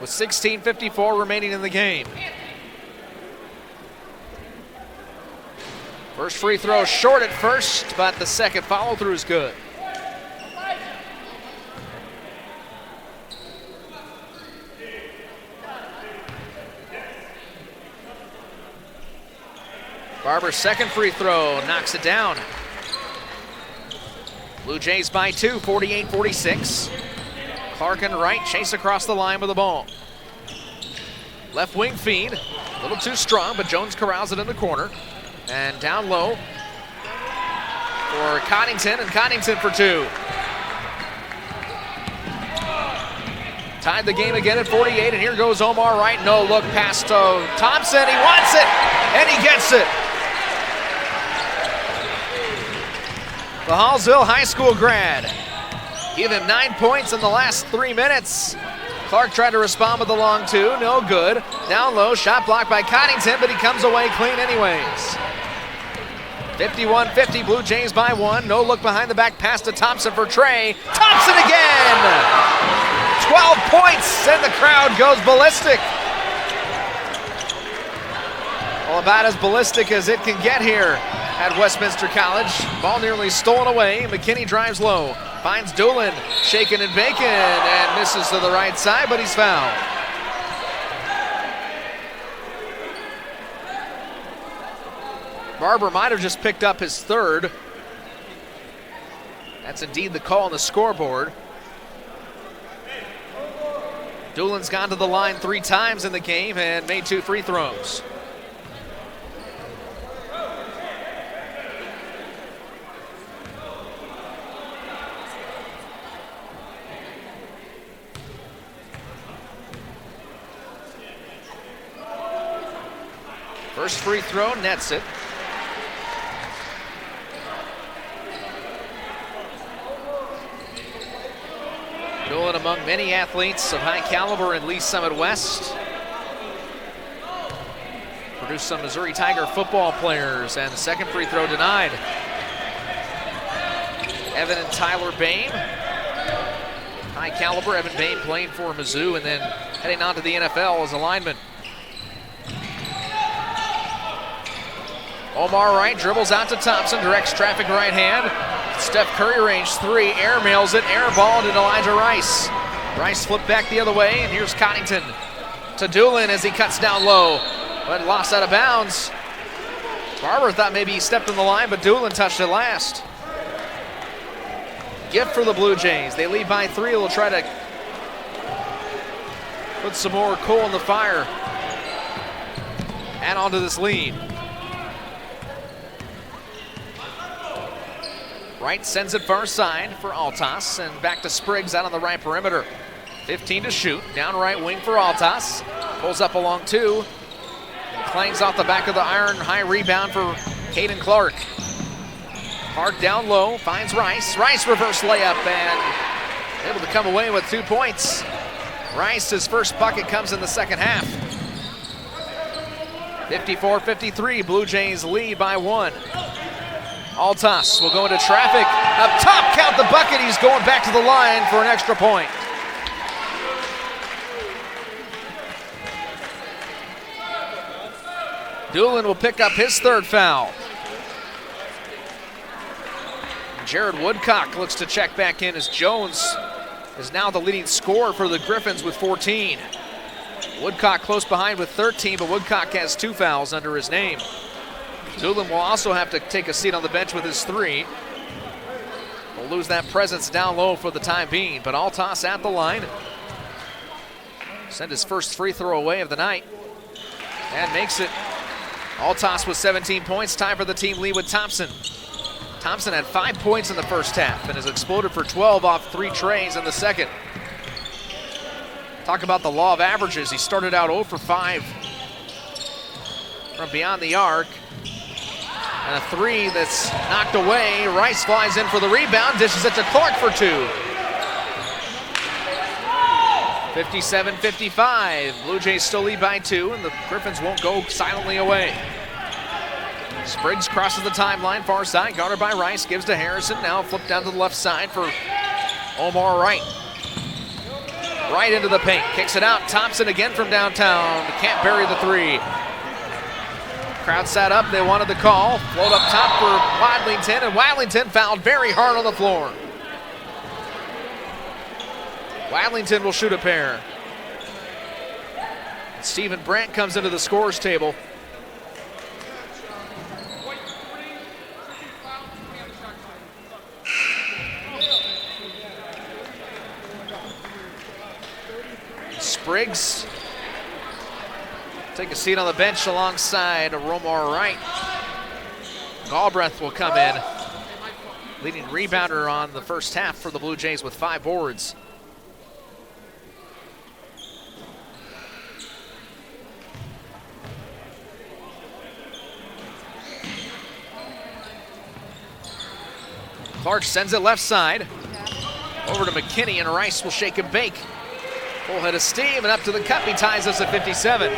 with 16:54 remaining in the game. First free throw short at first, but the second follow through is good. Barber's second free throw knocks it down. Blue Jays by 2, 48-46. Clark and Wright chase across the line with the ball. Left wing feed, a little too strong, but Jones corrals it in the corner. And down low for Connington, and Connington for 2. Tied the game again at 48, and here goes Omar Wright. No look pass to Thompson, he wants it, and he gets it. The Hallsville High School grad. Give him 9 points in the last 3 minutes. Clark tried to respond with the long 2, no good. Down low, shot blocked by Connington, but he comes away clean anyways. 51-50, Blue Jays by 1. No look behind the back pass to Thompson for Trey. Thompson again! 12 points, and the crowd goes ballistic. Well, about as ballistic as it can get here at Westminster College. Ball nearly stolen away. McKinney drives low. Finds Doolin, shaking and baking, and misses to the right side, but he's fouled. Barber might have just picked up his 3rd. That's indeed the call on the scoreboard. Doolin's gone to the line 3 times in the game and made 2 free throws. First free throw, nets it. Doolin among many athletes of high caliber in Lee Summit West. Produced some Missouri Tiger football players, and the second free throw denied. Evan and Tyler Bain. High caliber. Evan Bain playing for Mizzou and then heading on to the NFL as a lineman. Omar Wright dribbles out to Thompson, directs traffic right hand. Steph Curry range three, air mails it, air ball to Elijah Rice. Rice flipped back the other way, and here's Connington to Doolin as he cuts down low, but lost out of bounds. Barber thought maybe he stepped on the line, but Doolin touched it last. Gift for the Blue Jays. They lead by 3. They'll try to put some more coal in the fire. Add on to this lead. Wright sends it far side for Altas, and back to Spriggs out on the right perimeter. 15 to shoot, down right wing for Altas. Pulls up along 2. Clangs off the back of the iron, high rebound for Caden Clark. Clark down low, finds Rice. Rice reverse layup and able to come away with 2 points. Rice's first bucket comes in the second half. 54-53, Blue Jays lead by 1. Altas will go into traffic. Up top, count the bucket. He's going back to the line for an extra point. Doolin will pick up his 3rd foul. Jared Woodcock looks to check back in as Jones is now the leading scorer for the Griffins with 14. Woodcock close behind with 13, but Woodcock has 2 fouls under his name. Doolin will also have to take a seat on the bench with his 3. Will lose that presence down low for the time being, but Altas at the line. Send his first free throw away of the night and makes it. Altas with 17 points, time for the team lead with Thompson. Thompson had 5 points in the first half and has exploded for 12 off 3 trays in the second. Talk about the law of averages. He started out 0 for 5 from beyond the arc. And a 3 that's knocked away. Rice flies in for the rebound, dishes it to Clark for 2. 57-55. Blue Jays still lead by 2, and the Griffins won't go silently away. Spriggs crosses the timeline, far side, guarded by Rice, gives to Harrison. Now flipped down to the left side for Omar Wright. Right into the paint, kicks it out. Thompson again from downtown. Can't bury the 3. Crowd sat up, they wanted the call. Float up top for Wadlington, and Wadlington fouled very hard on the floor. Wadlington will shoot a pair. Stephen Brandt comes into the scorer's table. Spriggs take a seat on the bench alongside Romar Wright. Galbraith will come in, leading rebounder on the first half for the Blue Jays with 5 boards. Clark sends it left side. Over to McKinney, and Rice will shake and bake. Full head of steam, and up to the cup. He ties us at 57.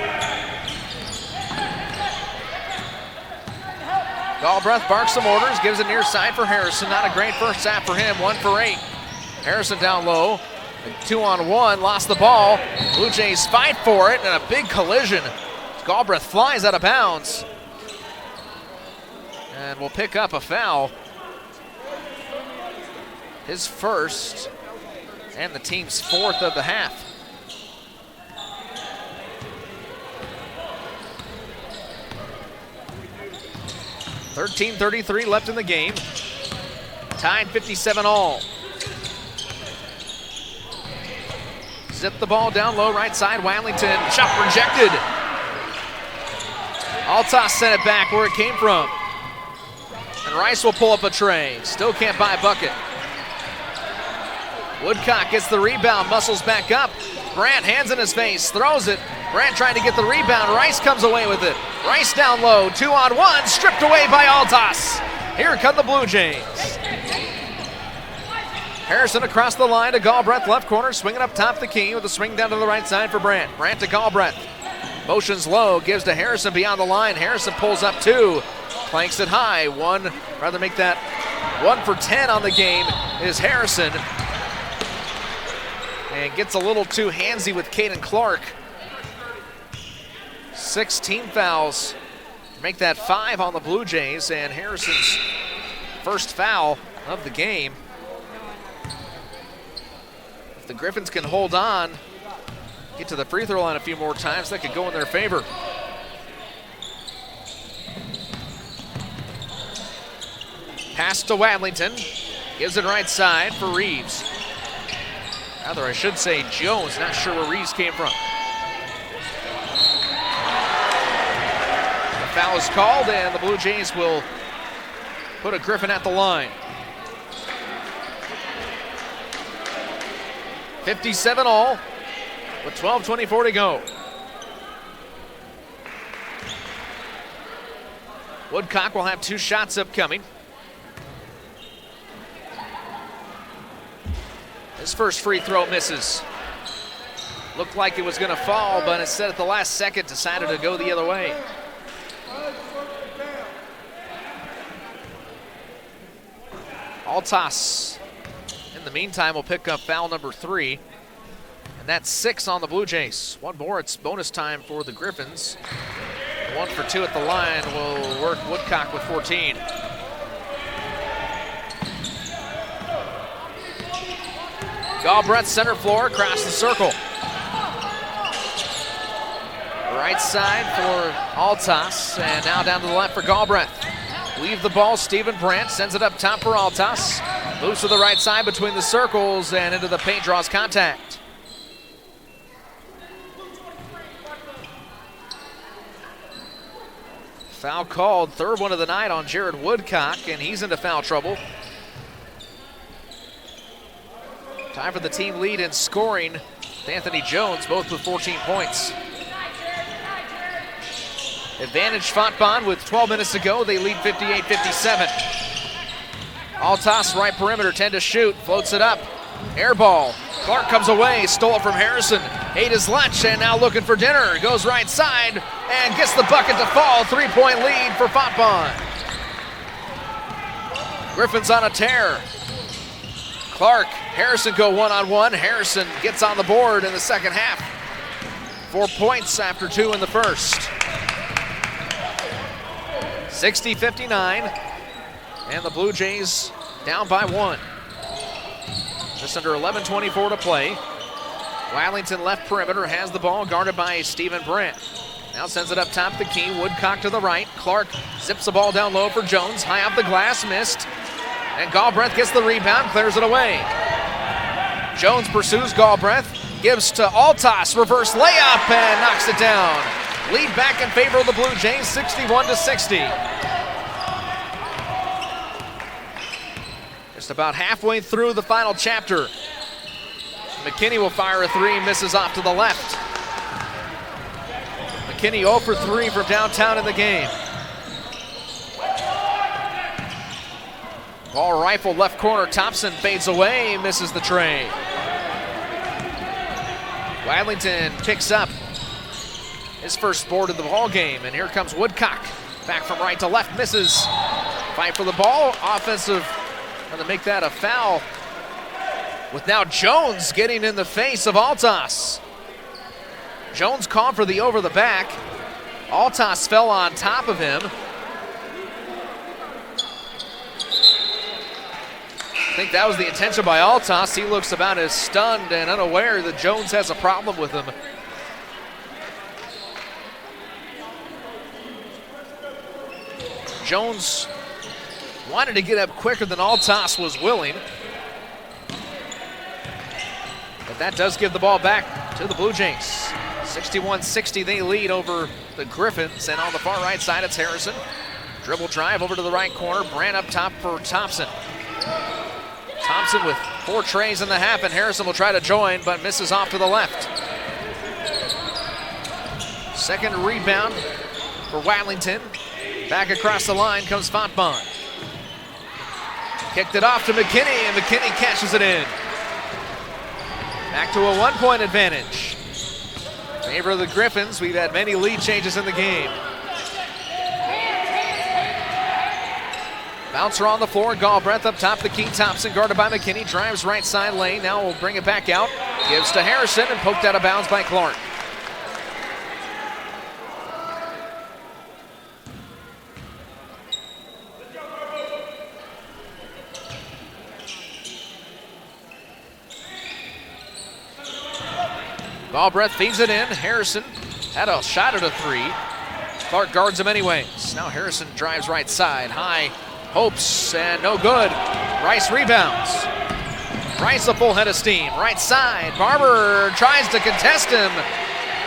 Galbraith barks some orders, gives it near side for Harrison. Not a great first half for him, 1 for 8. Harrison down low, 2-on-1, lost the ball. Blue Jays fight for it, and a big collision. Galbraith flies out of bounds. And will pick up a foul. His first, and the team's 4th of the half. .33 left in the game. Tied 57 all. Zip the ball down low, right side, Wadlington. Shot rejected. Altas sent it back where it came from. And Rice will pull up a tray. Still can't buy a bucket. Woodcock gets the rebound, muscles back up. Brandt, hands in his face, throws it. Brandt trying to get the rebound. Rice comes away with it. Rice down low, 2-on-1, stripped away by Altas. Here come the Blue Jays. Harrison across the line to Galbraith, left corner, swinging up top the key with a swing down to the right side for Brandt. Brandt to Galbraith. Motions low, gives to Harrison beyond the line. Harrison pulls up 2, planks it high. 1, rather make that 1 for 10 on the game is Harrison. And gets a little too handsy with Caden Clark. 16 fouls. Make that 5 on the Blue Jays, and Harrison's first foul of the game. If the Griffins can hold on, get to the free throw line a few more times, that could go in their favor. Pass to Wadlington. Gives it right side for Reeves. Rather, I should say Jones. Not sure where Reeves came from. The foul is called, and the Blue Jays will put a Griffin at the line. 57 all with 12:24 to go. Woodcock will have 2 shots upcoming. His first free throw misses. Looked like it was going to fall, but instead at the last second decided to go the other way. Altas, in the meantime, will pick up foul number 3. And that's 6 on the Blue Jays. One more, it's bonus time for the Griffins. 1 for 2 at the line will work Woodcock with 14. Galbraith center floor, across the circle. Right side for Altas, and now down to the left for Galbraith. Leave the ball, Stephen Brandt sends it up top for Altas. Moves to the right side between the circles and into the paint, draws contact. Foul called, third one of the night on Jared Woodcock, and he's into foul trouble. Time for the team lead in scoring. Anthony Jones, both with 14 points. Advantage Fontbonne with 12 minutes to go. They lead 58-57. Altas right perimeter, 10 to shoot, floats it up. Air ball. Clark comes away, stole it from Harrison. Ate his lunch and now looking for dinner. Goes right side and gets the bucket to fall. 3-point lead for Fontbonne. Griffins on a tear. Clark, Harrison go one-on-one. Harrison gets on the board in the second half. 4 points after 2 in the first. 60-59, and the Blue Jays down by 1. Just under 11:24 to play. Wadlington left perimeter has the ball, guarded by Stephen Brandt. Now sends it up top the key. Woodcock to the right. Clark zips the ball down low for Jones. High off the glass, missed. And Galbraith gets the rebound, clears it away. Jones pursues Galbraith, gives to Altas, reverse layup, and knocks it down. Lead back in favor of the Blue Jays, 61-60. Just about halfway through the final chapter. McKinney will fire a 3, misses off to the left. McKinney 0 for 3 from downtown in the game. Ball rifled left corner, Thompson fades away, misses the tray. Wadlington picks up his first board of the ball game, and here comes Woodcock. Back from right to left, misses. Fight for the ball, offensive, going to make that a foul. With now Jones getting in the face of Altas. Jones called for the over the back. Altas fell on top of him. I think that was the intention by Altas. He looks about as stunned and unaware that Jones has a problem with him. Jones wanted to get up quicker than Altas was willing. But that does give the ball back to the Blue Jays. 61-60, they lead over the Griffins. And on the far right side, it's Harrison. Dribble drive over to the right corner. Brandt up top for Thompson. Thompson with 4 trays in the half, and Harrison will try to join, but misses off to the left. Second rebound for Wadlington. Back across the line comes Fontbonne. Kicked it off to McKinney, and McKinney cashes it in. Back to a 1-point advantage. In favor of the Griffins, we've had many lead changes in the game. Bouncer on the floor, Galbraith up top the key. Thompson guarded by McKinney, drives right side lane. Now we'll bring it back out. Gives to Harrison and poked out of bounds by Clark. Galbraith feeds it in. Harrison had a shot at a three. Clark guards him anyways. Now Harrison drives right side. High hopes and no good. Rice rebounds. Rice a full head of steam. Right side. Barber tries to contest him,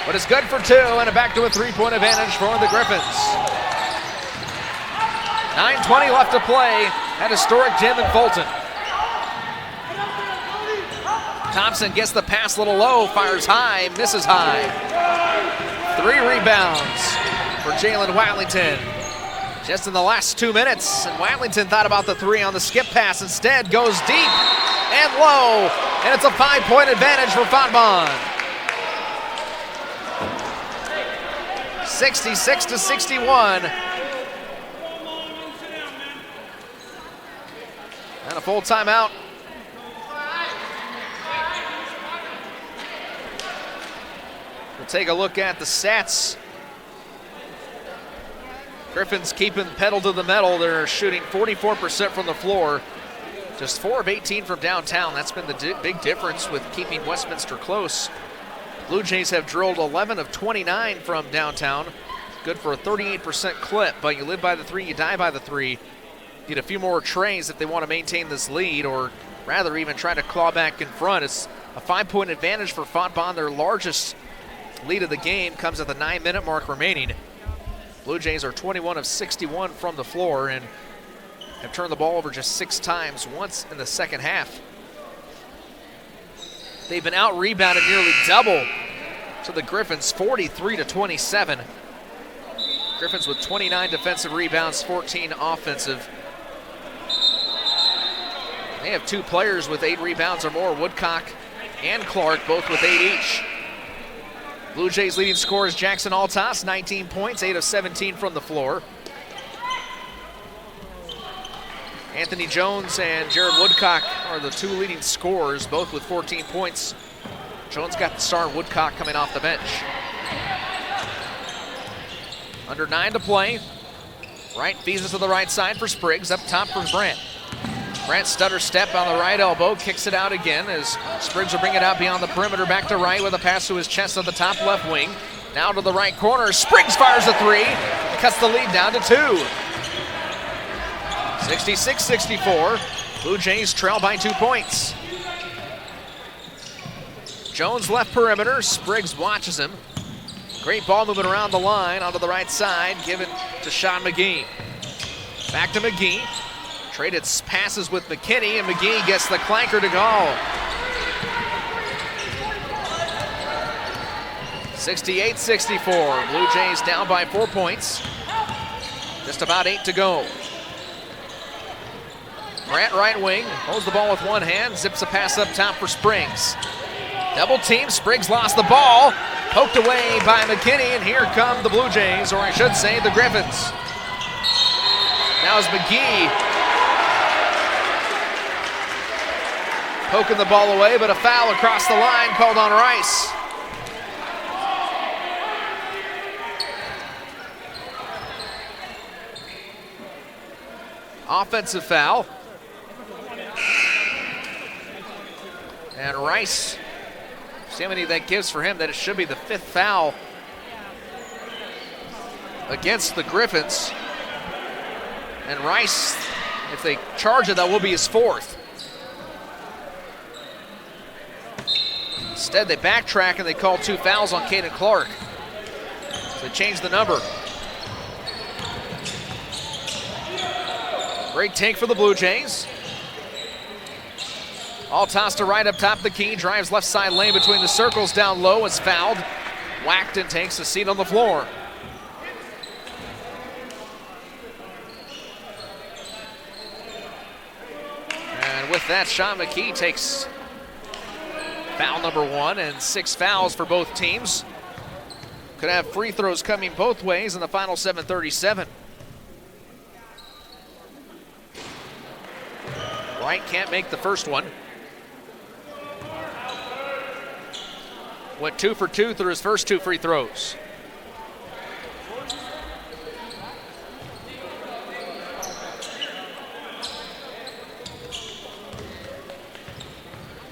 but it's good for two and back to a three-point advantage for the Griffins. 9:20 left to play at historic gym in Fulton. Thompson gets the pass a little low, fires high, misses high. 3 rebounds for Jalen Watlington. Just in the last 2 minutes, and Watlington thought about the three on the skip pass. Instead, goes deep and low, and it's a 5-point advantage for Fontbonne. 66-61. And a full timeout. We'll take a look at the stats. Griffins keeping the pedal to the metal. They're shooting 44% from the floor. Just 4 of 18 from downtown. That's been the big difference with keeping Westminster close. Blue Jays have drilled 11 of 29 from downtown. Good for a 38% clip, but you live by the three, you die by the three. Need a few more trays if they want to maintain this lead, or rather even try to claw back in front. It's a 5-point advantage for Fontbonne. Their largest lead of the game comes at the 9-minute mark remaining. Blue Jays are 21 of 61 from the floor and have turned the ball over just 6 times, once in the second half. They've been out-rebounded nearly double to the Griffins, 43-27. Griffins with 29 defensive rebounds, 14 offensive. They have 2 players with 8 rebounds or more, Woodcock and Clark, both with 8 each. Blue Jays leading scorers Jackson Altas, 19 points, 8 of 17 from the floor. Anthony Jones and Jared Woodcock are the 2 leading scorers, both with 14 points. Jones got the start, Woodcock coming off the bench. Under 9 to play. Wright feeds it to the right side for Spriggs, up top for Brandt. Brandt stutter step on the right elbow, kicks it out again as Spriggs will bring it out beyond the perimeter, back to Wright with a pass to his chest on the top left wing. Now to the right corner, Spriggs fires a 3, cuts the lead down to 2. 66-64, Blue Jays trail by 2 points. Jones left perimeter, Spriggs watches him. Great ball moving around the line onto the right side, given to Sean McGee. Back to McGee. Traded passes with McKinney, and McGee gets the clanker to go. 68-64, Blue Jays down by 4 points. Just about 8 to go. Brandt right wing, holds the ball with one hand, zips a pass up top for Spriggs. Double team, Spriggs lost the ball, poked away by McKinney, and here come the Blue Jays, or I should say the Griffins. Now is McGee poking the ball away, but a foul across the line called on Rice. Offensive foul. And Rice, see how many that gives for him, that it should be the 5th foul against the Griffins. And Rice, if they charge it, that will be his 4th. Instead, they backtrack and they call 2 fouls on Caden Clark. So they change the number. Great take for the Blue Jays. All tossed to right up top the key, drives left side lane between the circles, down low, is fouled. Whacked and takes a seat on the floor. And with that, Sean McKee takes foul number 1 and 6 fouls for both teams. Could have free throws coming both ways in the final 7:37. Wright can't make the first one. Went 2 for 2 through his first 2 free throws.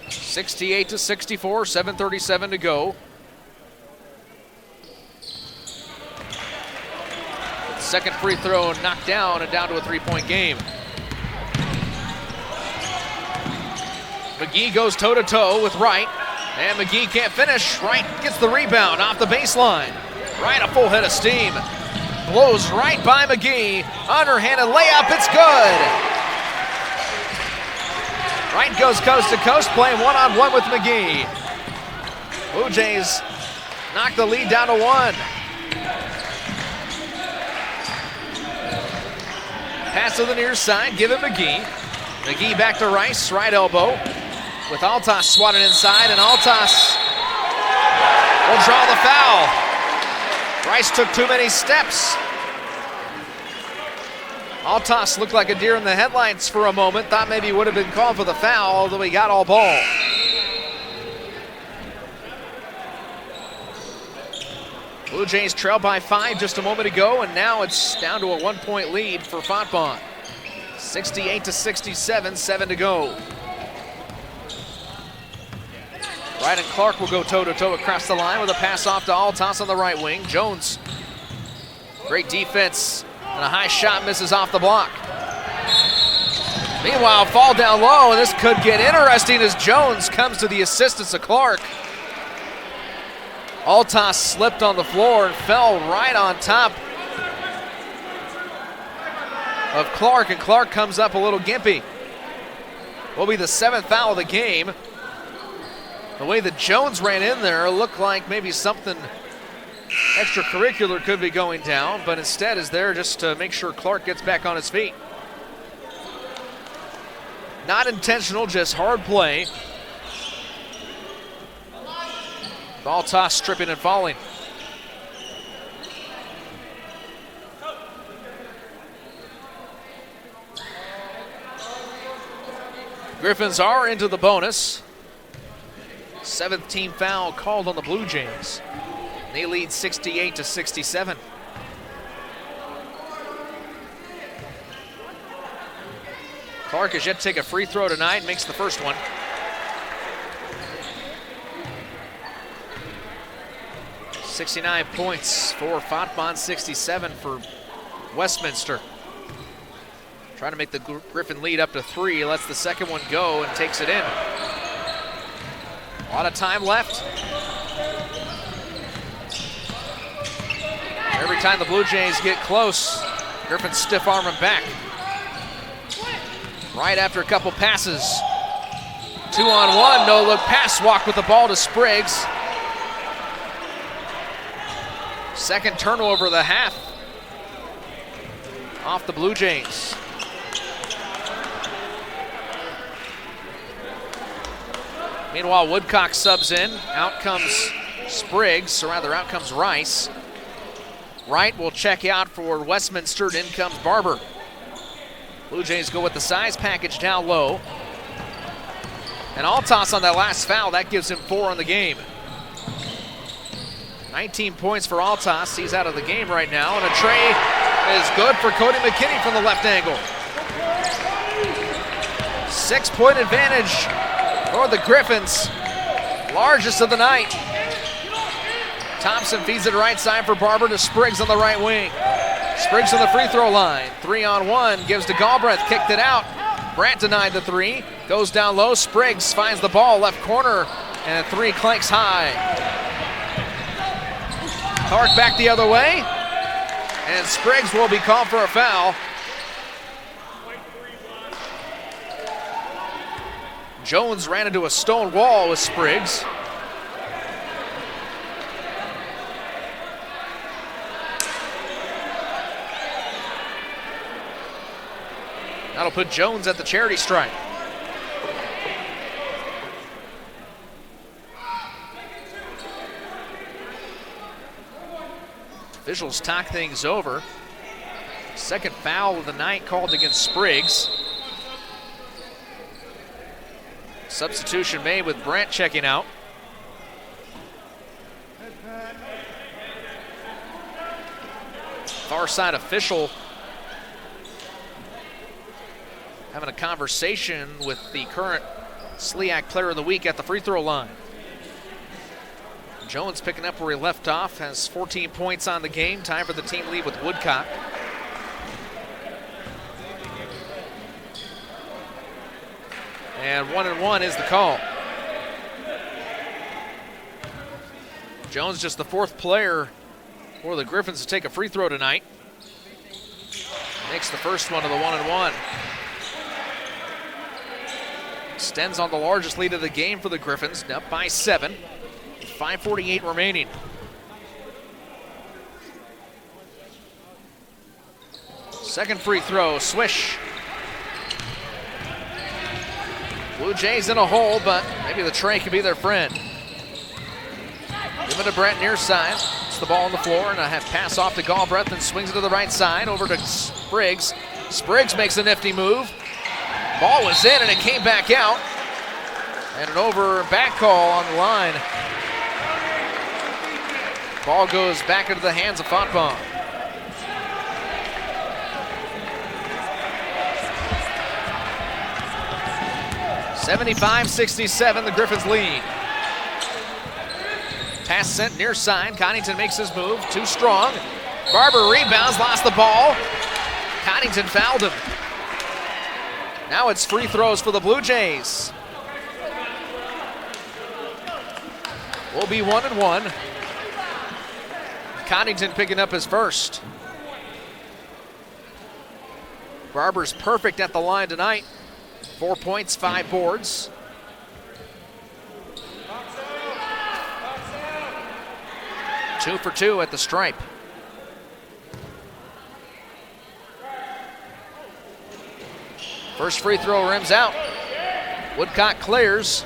(68-64), 7:37 to go. Second free throw knocked down and down to a 3-point game. McGee goes toe-to-toe with Wright, and McGee can't finish. Wright gets the rebound off the baseline. Wright a full head of steam. Blows right by McGee. Underhanded layup, it's good. Wright goes coast to coast, playing one-on-one with McGee. Blue Jays knock the lead down to 1. Pass to the near side, give it McGee. McGee back to Rice, right elbow. With Altas swatted inside, and Altas will draw the foul. Rice took too many steps. Altas looked like a deer in the headlights for a moment. Thought maybe he would have been called for the foul, although he got all ball. Blue Jays trail by 5 just a moment ago, and now it's down to a 1-point lead for Fontbonne. 68-67, 7 to go. Wright and Clark will go toe-to-toe across the line with a pass off to Altas on the right wing. Jones, great defense, and a high shot misses off the block. Meanwhile, fall down low, and this could get interesting as Jones comes to the assistance of Clark. Altas slipped on the floor and fell right on top of Clark, and Clark comes up a little gimpy. Will be the 7th foul of the game. The way that Jones ran in there looked like maybe something extracurricular could be going down, but instead is there just to make sure Clark gets back on his feet. Not intentional, just hard play. Ball toss, stripping and falling. Griffins are into the bonus. 7th team foul called on the Blue Jays. They lead 68-67. Clark has yet to take a free throw tonight, makes the first one. (69 points for Fontbonne, 67 for Westminster. Trying to make the Griffin lead up to 3, lets the second one go and takes it in. A lot of time left. Every time the Blue Jays get close, Griffin stiff arm him back. Right after a couple passes. 2-on-1, no look pass walk with the ball to Spriggs. Second turnover of the half off the Blue Jays. Meanwhile, Woodcock subs in. Out comes Spriggs, or rather out comes Rice. Wright will check out for Westminster, in comes Barber. Blue Jays go with the size package down low. And Altas on that last foul, that gives him 4 on the game. 19 points for Altas, he's out of the game right now, and a tray is good for Cody McKinney from the left angle. 6-point advantage for the Griffins, largest of the night. Thompson feeds it right side for Barber to Spriggs on the right wing. Spriggs on the free throw line, 3-on-1, gives to Galbraith, kicked it out. Brandt denied the 3, goes down low, Spriggs finds the ball, left corner, and a 3 clanks high. Clark back the other way, and Spriggs will be called for a foul. Jones ran into a stone wall with Spriggs. That'll put Jones at the charity stripe. Officials talk things over. Second foul of the night called against Spriggs. Substitution made with Brant checking out. Far side official having a conversation with the current SLEAC Player of the Week at the free throw line. Jones picking up where he left off, has 14 points on the game. Time for the team lead with Woodcock. And 1-1 is the call. Jones just the fourth player for the Griffins to take a free throw tonight. Makes the first one of the 1-1. Extends on the largest lead of the game for the Griffins, up by 7. 5:48 remaining. Second free throw, swish. Blue Jays in a hole, but maybe the tray could be their friend. Give it to Brent near side. It's the ball on the floor, and a pass off to Galbraith and swings it to the right side over to Spriggs. Spriggs makes a nifty move. Ball was in, and it came back out. And an over back call on the line. Ball goes back into the hands of Fontbonne. (75-67), the Griffins lead. Pass sent near side. Connington makes his move. Too strong. Barber rebounds, lost the ball. Connington fouled him. Now it's free throws for the Blue Jays. Will be 1-1. Connington picking up his first. Barber's perfect at the line tonight. 4 points, 5 boards. Two for 2 at the stripe. First free throw rims out. Woodcock clears.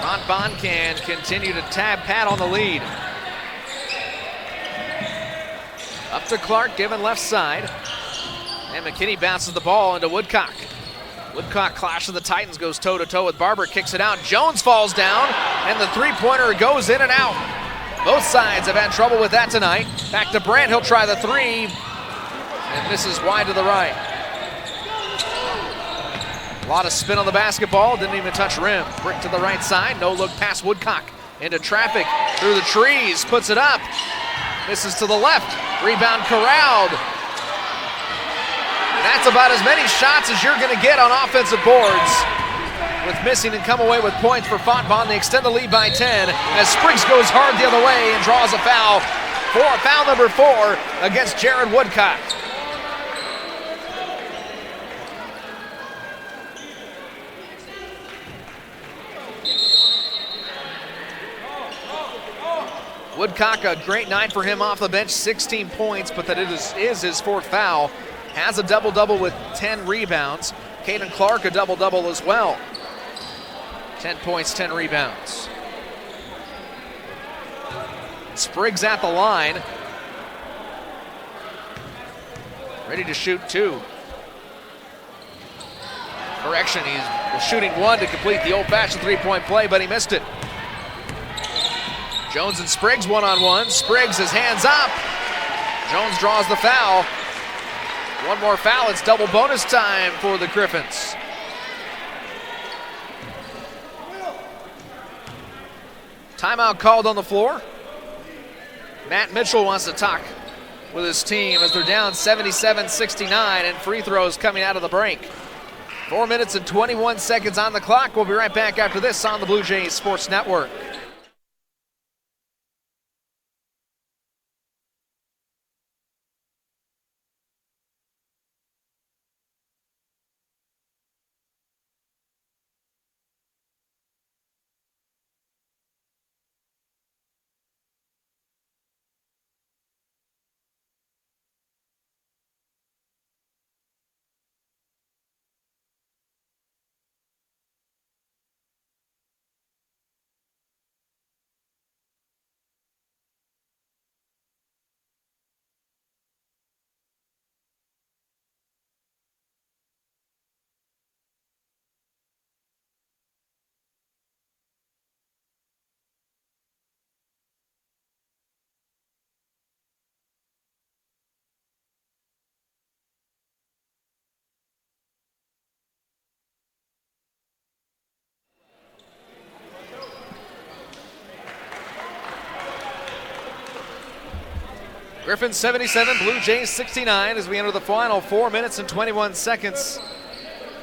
Fontbonne can continue to pat on the lead. Up to Clark, given left side. And McKinney bounces the ball into Woodcock. Woodcock clash of the Titans, goes toe-to-toe with Barber, kicks it out. Jones falls down, and the three-pointer goes in and out. Both sides have had trouble with that tonight. Back to Brandt, he'll try the three, and misses wide to the right. A lot of spin on the basketball, didn't even touch rim. Brick to the right side, no look past Woodcock. Into traffic, through the trees, puts it up. Misses to the left, rebound corralled. That's about as many shots as you're gonna get on offensive boards. With missing and come away with points for Fontbonne, they extend the lead by 10 as Spriggs goes hard the other way and draws a foul. Foul number 4 against Jared Woodcock. Woodcock, a great night for him off the bench, 16 points, but that is his 4th foul. Has a double-double with 10 rebounds. Caden Clark, a double-double as well. 10 points, 10 rebounds. Spriggs at the line. Ready to shoot 2. Correction, he was shooting 1 to complete the old-fashioned three-point play, but he missed it. Jones and Spriggs one-on-one. Spriggs, his hands up. Jones draws the foul. One more foul, it's double bonus time for the Griffins. Timeout called on the floor. Matt Mitchell wants to talk with his team as they're down 77-69 and free throws coming out of the break. 4 minutes and 21 seconds on the clock. We'll be right back after this on the Blue Jays Sports Network. Griffins 77, Blue Jays 69 as we enter the final 4 minutes and 21 seconds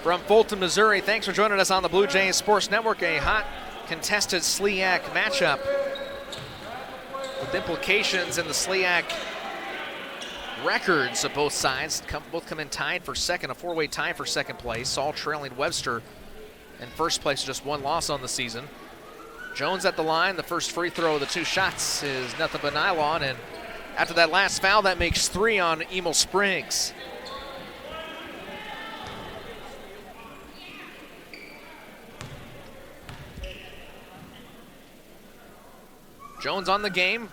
from Fulton, Missouri. Thanks for joining us on the Blue Jays Sports Network. A hot, contested SLIAC matchup with implications in the SLIAC records of both sides. Both come in tied for second, a four-way tie for second place, all trailing Webster in first place, just one loss on the season. Jones at the line. The first free throw of the 2 shots is nothing but nylon, and after that last foul, that makes 3 on Emil Spriggs. Jones on the game,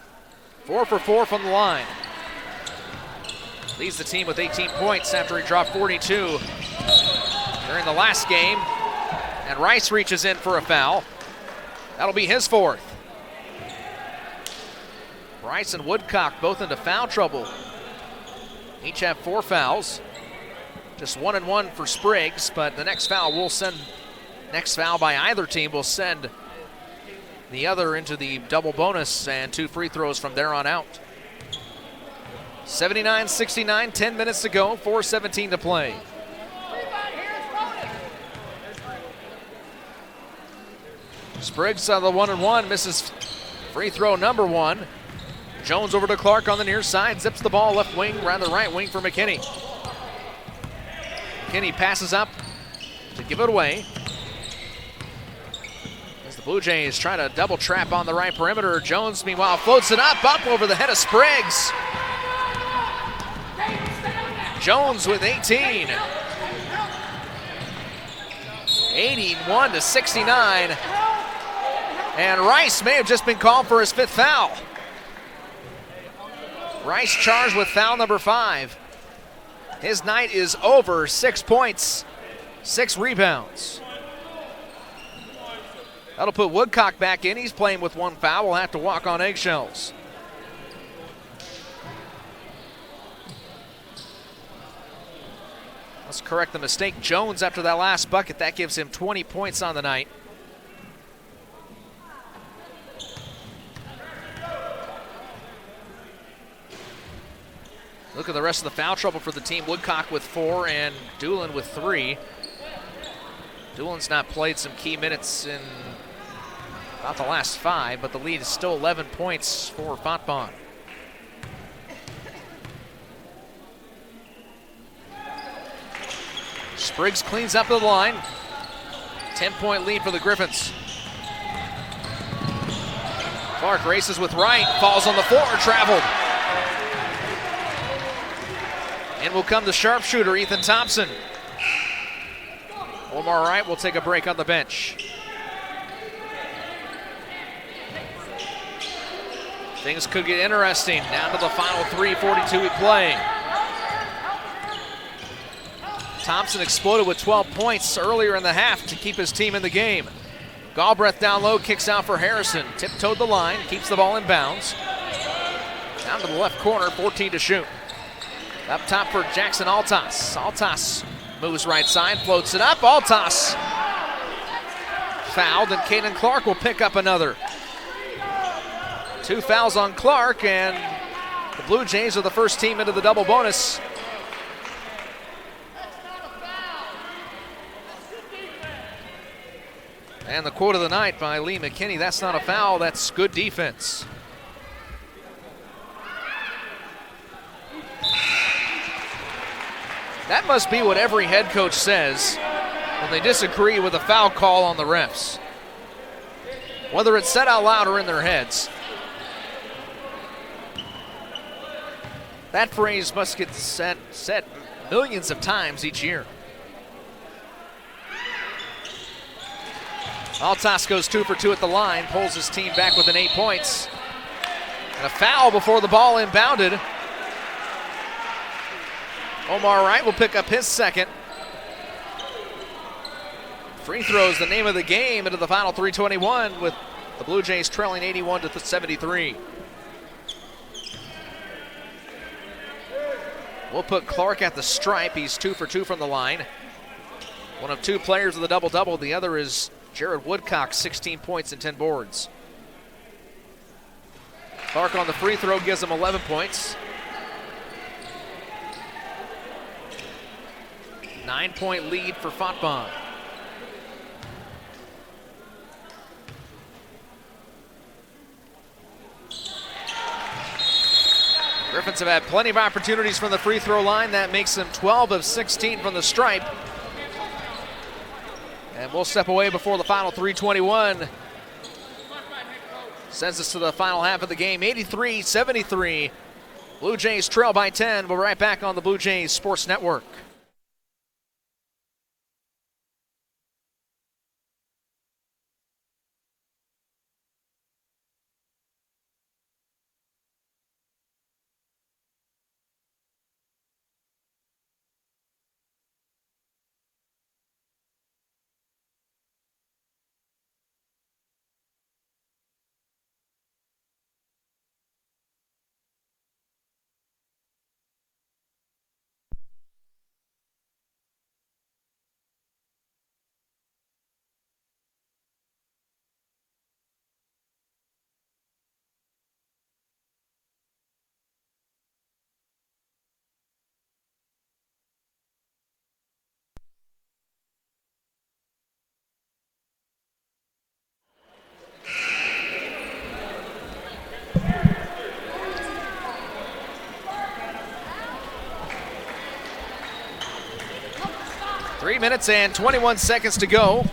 4 for 4 from the line. Leads the team with 18 points after he dropped 42 during the last game. And Rice reaches in for a foul. That'll be his 4th. Rice and Woodcock both into foul trouble. Each have 4 fouls. Just 1 and 1 for Spriggs, but the next foul by either team will send the other into the double bonus, and 2 free throws from there on out. 79-69, 10 minutes to go, 4:17 to play. Spriggs on the 1 and 1, misses free throw number 1. Jones over to Clark on the near side, zips the ball left wing, around the right wing for McKinney. McKinney passes up to give it away. As the Blue Jays try to double trap on the right perimeter, Jones meanwhile floats it up over the head of Spriggs. Jones with 18. 81-69. And Rice may have just been called for his 5th foul. Rice charged with foul number 5. His night is over. 6 points, 6 rebounds. That'll put Woodcock back in. He's playing with 1 foul. We'll have to walk on eggshells. Let's correct the mistake. Jones, after that last bucket, that gives him 20 points on the night. Look at the rest of the foul trouble for the team. Woodcock with 4 and Doolin with 3. Doolin's not played some key minutes in about the last 5, but the lead is still 11 points for Fontbonne. Spriggs cleans up the line. 10-point lead for the Griffins. Clark races with Wright, falls on the floor, traveled. In will come the sharpshooter, Ethan Thompson. Omar Wright will take a break on the bench. Things could get interesting. Down to the final 3:42 we play. Thompson exploded with 12 points earlier in the half to keep his team in the game. Galbraith down low, kicks out for Harrison. Tiptoed the line, keeps the ball in bounds. Down to the left corner, 14 to shoot. Up top for Jackson Altas. Altas moves right side, floats it up. Altas fouled, and Caden Clark will pick up another. 2 fouls on Clark, and the Blue Jays are the first team into the double bonus. And the quote of the night by Lee McKinney, that's not a foul, that's good defense. That must be what every head coach says when they disagree with a foul call on the refs. Whether it's said out loud or in their heads. That phrase must get said millions of times each year. Altas goes 2 for 2 at the line, pulls his team back within 8 points. And a foul before the ball inbounded. Omar Wright will pick up his 2nd. Free throws the name of the game into the final 3:21 with the Blue Jays trailing 81-73. We'll put Clark at the stripe. He's 2 for 2 from the line. One of 2 players with a double-double. The other is Jared Woodcock, 16 points and 10 boards. Clark on the free throw gives him 11 points. 9-point lead for Fontbonne. Griffins have had plenty of opportunities from the free throw line. That makes them 12 of 16 from the stripe. And we'll step away before the final 3:21. Sends us to the final half of the game, 83-73. Blue Jays trail by 10. We'll be right back on the Blue Jays Sports Network. Three minutes and 21 seconds to go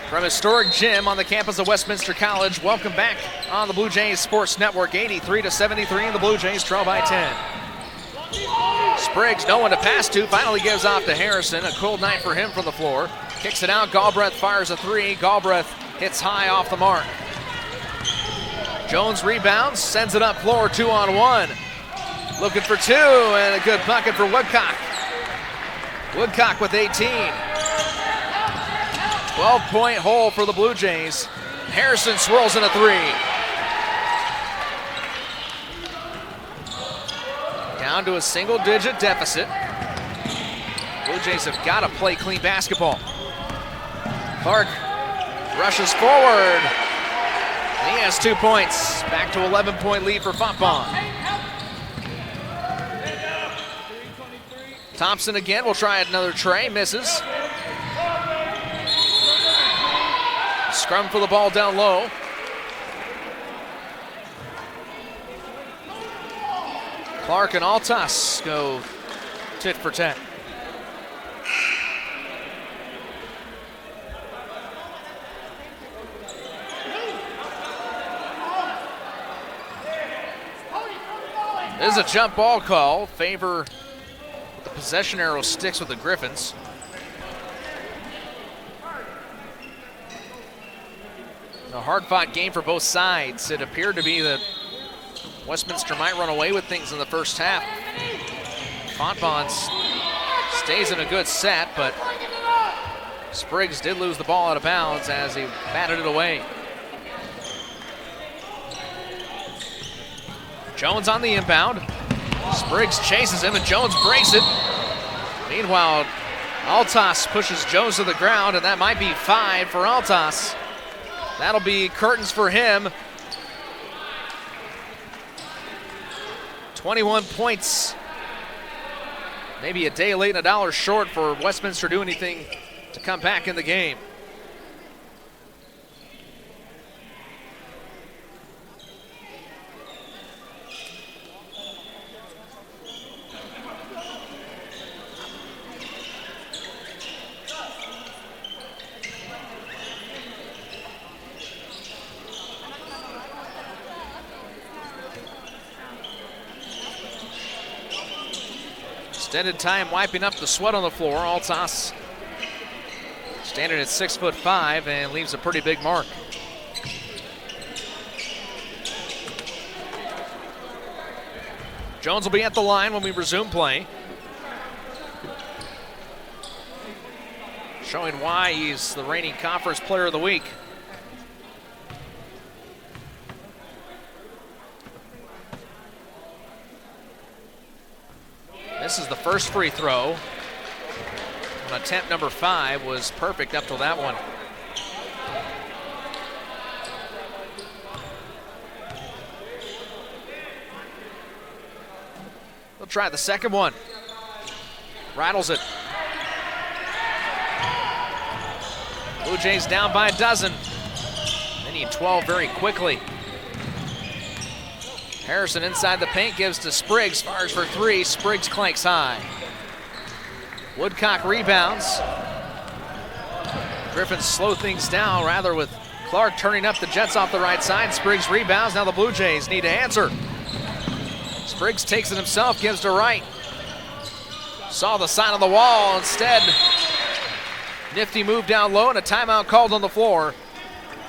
from historic gym on the campus of Westminster College. Welcome back on the Blue Jays Sports Network. 83-73, and the Blue Jays trail by 10. Spriggs, no one to pass to, finally gives off to Harrison. A cold night for him from the floor. Kicks it out, Galbraith fires a three. Galbraith hits high off the mark. Jones rebounds, sends it up floor, 2-on-1. Looking for two, and a good bucket for Woodcock. Woodcock with 18. 12-point hole for the Blue Jays. Harrison swirls in a three. Down to a single-digit deficit. Blue Jays have got to play clean basketball. Clark rushes forward. And he has 2 points. Back to 11-point lead for Fontbonne. Thompson again will try another tray, misses. Scrum for the ball down low. Clark and Altas go tit for tat. This is a jump ball call. Favor. Possession arrow sticks with the Griffins. A hard-fought game for both sides. It appeared to be that Westminster might run away with things in the first half. Fontbonne stays in a good set, but Spriggs did lose the ball out of bounds as he batted it away. Jones on the inbound. Spriggs chases him, and Jones breaks it. Meanwhile, Altas pushes Jones to the ground, and that might be 5 for Altas. That'll be curtains for him. 21 points. Maybe a day late and a dollar short for Westminster to do anything to come back in the game. Extended time wiping up the sweat on the floor. Altas standing at 6'5" and leaves a pretty big mark. Jones will be at the line when we resume play. Showing why he's the reigning conference player of the week. This is the first free throw. On attempt number 5 was perfect up till that one. We'll try the second one. Rattles it. Blue Jays down by a dozen. They need 12 very quickly. Harrison inside the paint, gives to Spriggs, fires for three. Spriggs clanks high. Woodcock rebounds. Griffins slow things down, rather, with Clark turning up the Jets off the right side. Spriggs rebounds. Now the Blue Jays need to answer. Spriggs takes it himself, gives to Wright. Saw the sign on the wall instead. Nifty move down low and a timeout called on the floor.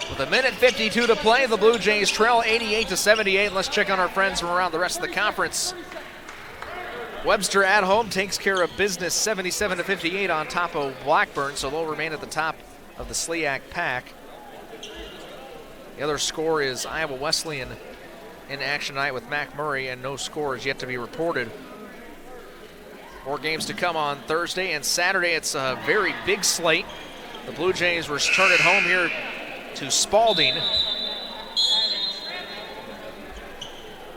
With 1:52 to play, the Blue Jays trail 88-78. Let's check on our friends from around the rest of the conference. Webster at home takes care of business 77-58 on top of Blackburn, so they'll remain at the top of the SLIAC pack. The other score is Iowa Wesleyan in action tonight with McMurray, and no scores yet to be reported. More games to come on Thursday and Saturday. It's a very big slate. The Blue Jays return at home here to Spalding.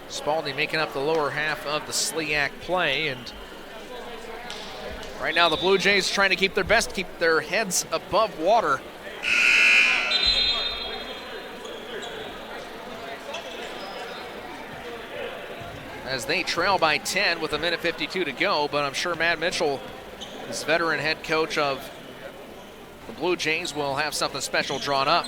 Spalding making up the lower half of the SLIAC play, and right now the Blue Jays trying to keep their best, keep their heads above water. As they trail by 10 with 1:52 to go, but I'm sure Matt Mitchell, this veteran head coach of the Blue Jays, will have something special drawn up.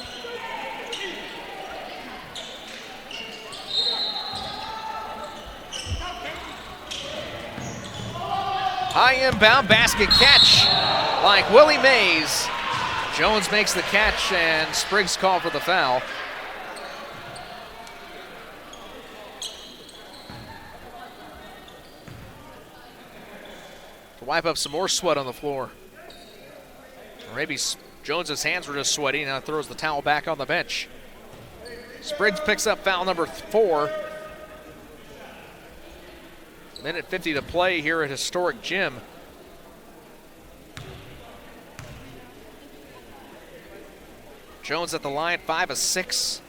High inbound basket catch like Willie Mays. Jones makes the catch and Spriggs called for the foul. To wipe up some more sweat on the floor. Or maybe Jones's hands were just sweaty, now throws the towel back on the bench. Spriggs picks up foul number 4. 1:50 to play here at historic Gym. Jones at the line, 5 of 6.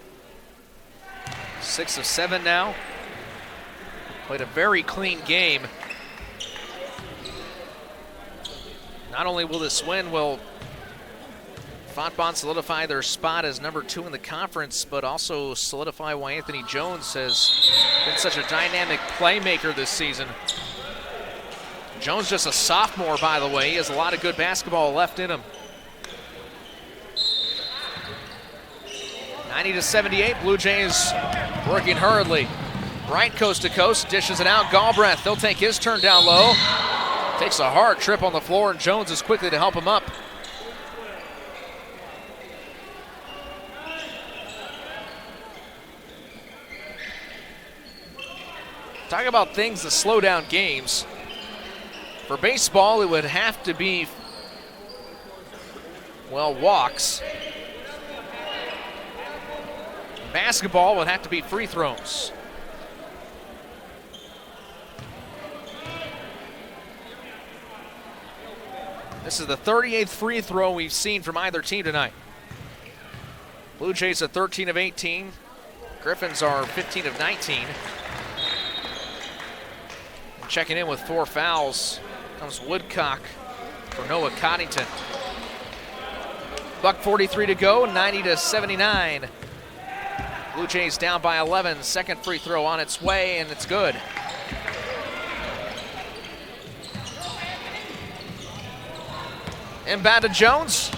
6 of 7 now. Played a very clean game. Not only will this win, will Fontbonne solidify their spot as number 2 in the conference, but also solidify why Anthony Jones has been such a dynamic playmaker this season. Jones just a sophomore, by the way. He has a lot of good basketball left in him. 90-78, Blue Jays working hurriedly. Wright coast to coast, dishes it out. Galbraith, they'll take his turn down low. Takes a hard trip on the floor, and Jones is quickly to help him up. Talk about things that slow down games. For baseball, it would have to be, well, walks. Basketball would have to be free throws. This is the 38th free throw we've seen from either team tonight. Blue Jays are 13 of 18. Griffins are 15 of 19. And checking in with 4 fouls comes Woodcock for Noah Coddington. $1:43 to go, 90-79. Blue Jays down by 11. Second free throw on its way, and it's good. Inbound to Jones.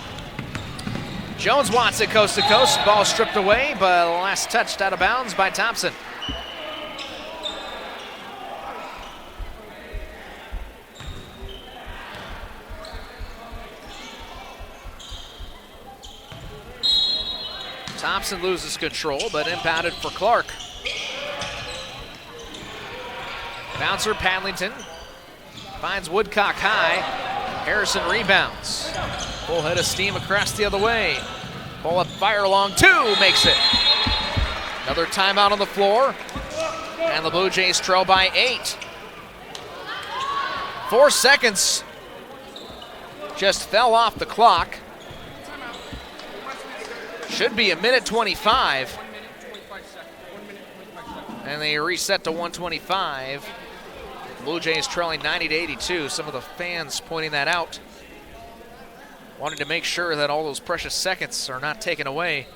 Jones wants it coast to coast. Ball stripped away, but last touched out of bounds by Thompson. Thompson loses control, but impounded for Clark. Bouncer Padlington finds Woodcock high. Harrison rebounds. Full head of steam across the other way. Pull up, fire along 2, makes it. Another timeout on the floor. And the Blue Jays trail by 8. 4 seconds just fell off the clock. Should be 1:25. And they reset to 1:25. Blue Jays trailing 90-82. Some of the fans pointing that out, wanting to make sure that all those precious seconds are not taken away.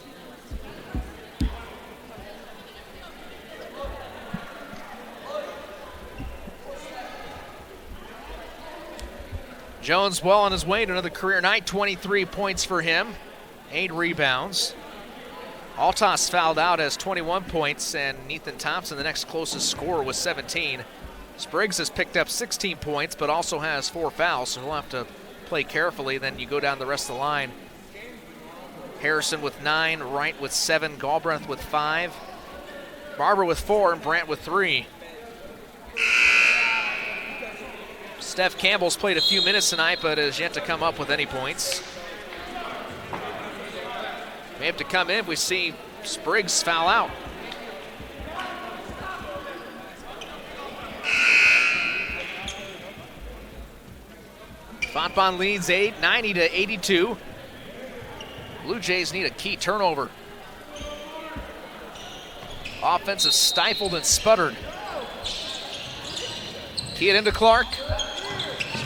Jones well on his way to another career night, 23 points for him, 8 rebounds. Altos fouled out, has 21 points, and Ethan Thompson, the next closest scorer, with 17. Spriggs has picked up 16 points, but also has 4 fouls, so he'll have to play carefully. Then you go down the rest of the line. Harrison with 9, Wright with 7, Galbraith with 5, Barber with 4, and Brandt with 3. Steph Campbell's played a few minutes tonight, but has yet to come up with any points. May have to come in if we see Spriggs foul out. Fontbonne leads 8, 90-82. Blue Jays need a key turnover. Offense is stifled and sputtered. Key it into Clark.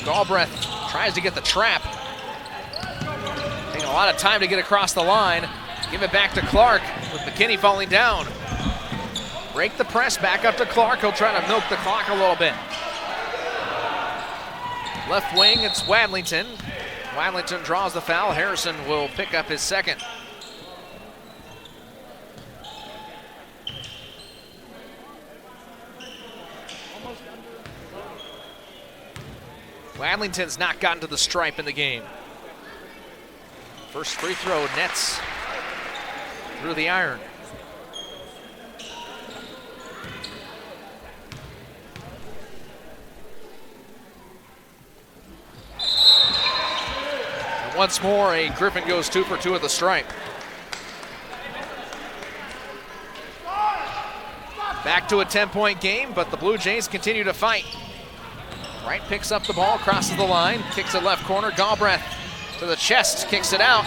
Galbraith tries to get the trap. Taking a lot of time to get across the line. Give it back to Clark with McKinney falling down. Break the press, back up to Clark. He'll try to milk the clock a little bit. Left wing, it's Wadlington. Wadlington draws the foul. Harrison will pick up his second. Wadlington's not gotten to the stripe in the game. First free throw nets through the iron. And once more, a Griffin goes 2 for 2 at the stripe. Back to a 10-point game, but the Blue Jays continue to fight. Wright picks up the ball, crosses the line, kicks it left corner. Galbraith to the chest, kicks it out.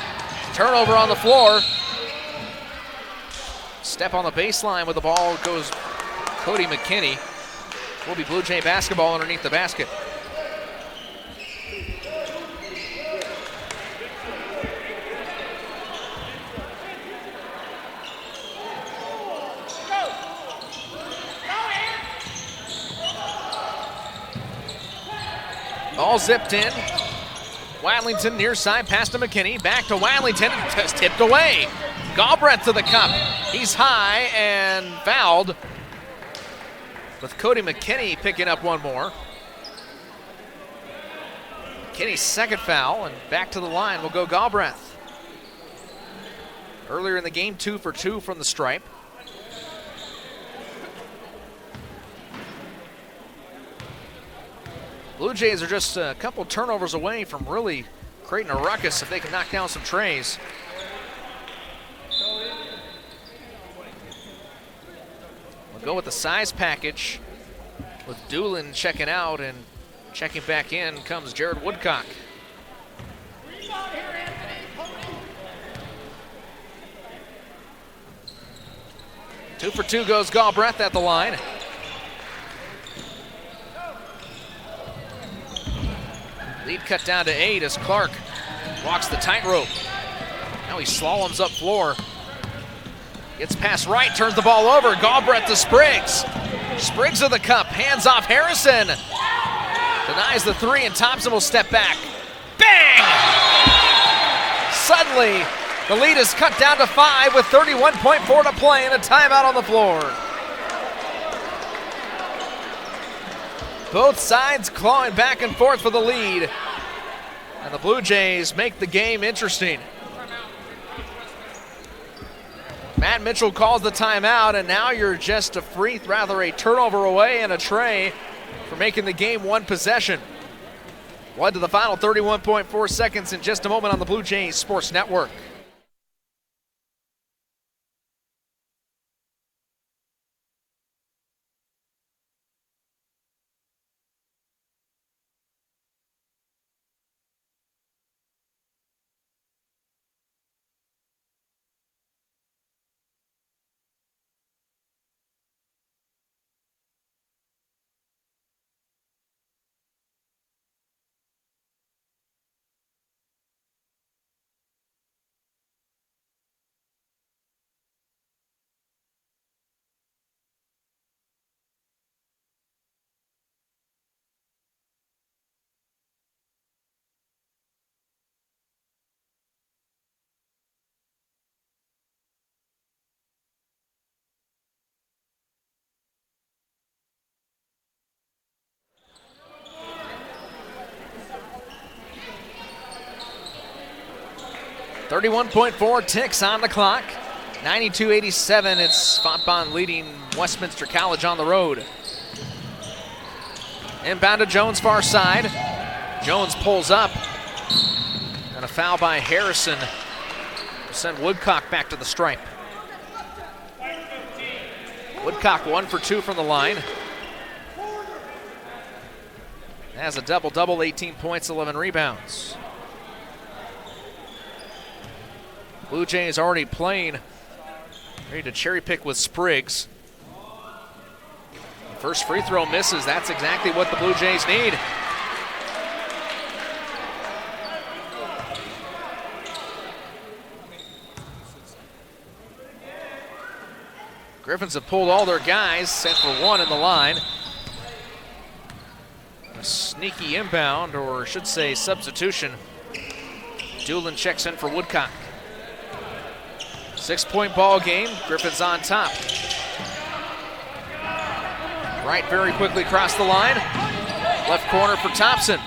Turnover on the floor. Step on the baseline with the ball goes Cody McKinney. Will be Blue Jay basketball underneath the basket. Ball zipped in. Wadlington near side, pass to McKinney. Back to Wadlington, just tipped away. Galbraith to the cup. He's high and fouled. With Cody McKinney picking up one more. McKinney's second foul, and back to the line will go Galbraith. Earlier in the game, 2 for 2 from the stripe. Blue Jays are just a couple turnovers away from really creating a ruckus if they can knock down some trays. We'll go with the size package with Doolin checking out, and checking back in comes Jared Woodcock. Two for 2 goes Galbraith at the line. Lead cut down to 8 as Clark walks the tightrope. Now he slaloms up floor. Gets past Wright, turns the ball over. Galbraith to Spriggs. Spriggs of the cup, hands off Harrison. Denies the 3, and Thompson will step back. Bang! Suddenly, the lead is cut down to 5 with 31.4 to play and a timeout on the floor. Both sides clawing back and forth for the lead. And the Blue Jays make the game interesting. Matt Mitchell calls the timeout, and now you're just a turnover away and a tray for making the game one possession. Led to the final 31.4 seconds in just a moment on the Blue Jays Sports Network. 31.4 ticks on the clock. 92-87, it's Fontbonne leading Westminster College on the road. Inbound to Jones, far side. Jones pulls up. And a foul by Harrison. Send Woodcock back to the stripe. Woodcock 1 for 2 from the line. Has a double-double, 18 points, 11 rebounds. Blue Jays already playing. Ready to cherry pick with Spriggs. First free throw misses. That's exactly what the Blue Jays need. Griffins have pulled all their guys, set for one in the line. A sneaky inbound, or I should say substitution. Doolin checks in for Woodcock. 6-point ball game, Griffins on top. Wright very quickly across the line. Left corner for Thompson.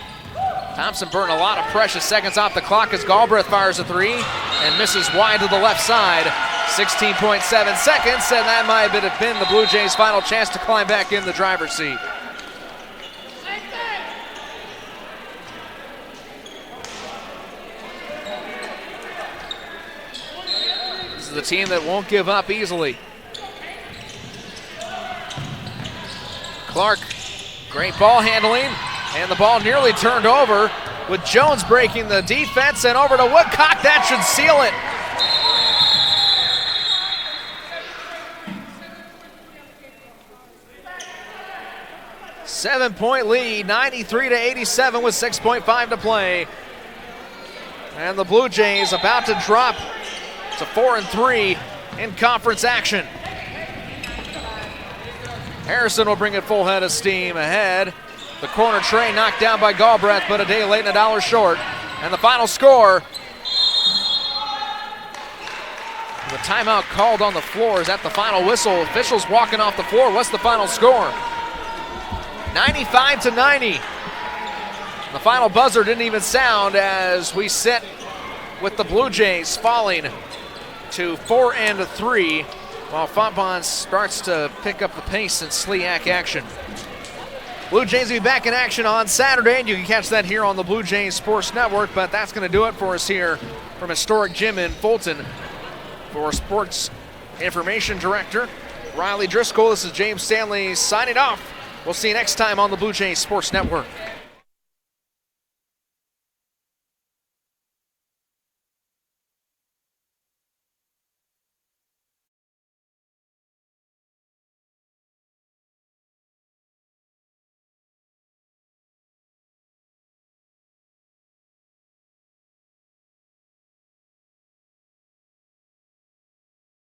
Thompson burned a lot of precious seconds off the clock as Galbraith fires a three and misses wide to the left side. 16.7 seconds, and that might have been the Blue Jays' final chance to climb back in the driver's seat. This is the team that won't give up easily. Clark, great ball handling, and the ball nearly turned over with Jones breaking the defense, and over to Woodcock. That should seal it. Seven-point lead, 93-87 with 6.5 to play. And the Blue Jays about to drop to 4-3 in conference action. Harrison will bring it full head of steam ahead. The corner tray knocked down by Galbraith, but a day late and a dollar short. And the final score. The timeout called on the floor. Is that the final whistle? Officials walking off the floor. What's the final score? 95-90. The final buzzer didn't even sound as we sit with the Blue Jays falling to 4-3, while Fontbonne starts to pick up the pace in SLEAC action. Blue Jays will be back in action on Saturday, and you can catch that here on the Blue Jays Sports Network, but that's going to do it for us here from Historic Gym in Fulton. For Sports Information Director Riley Driscoll, this is James Stanley signing off. We'll see you next time on the Blue Jays Sports Network.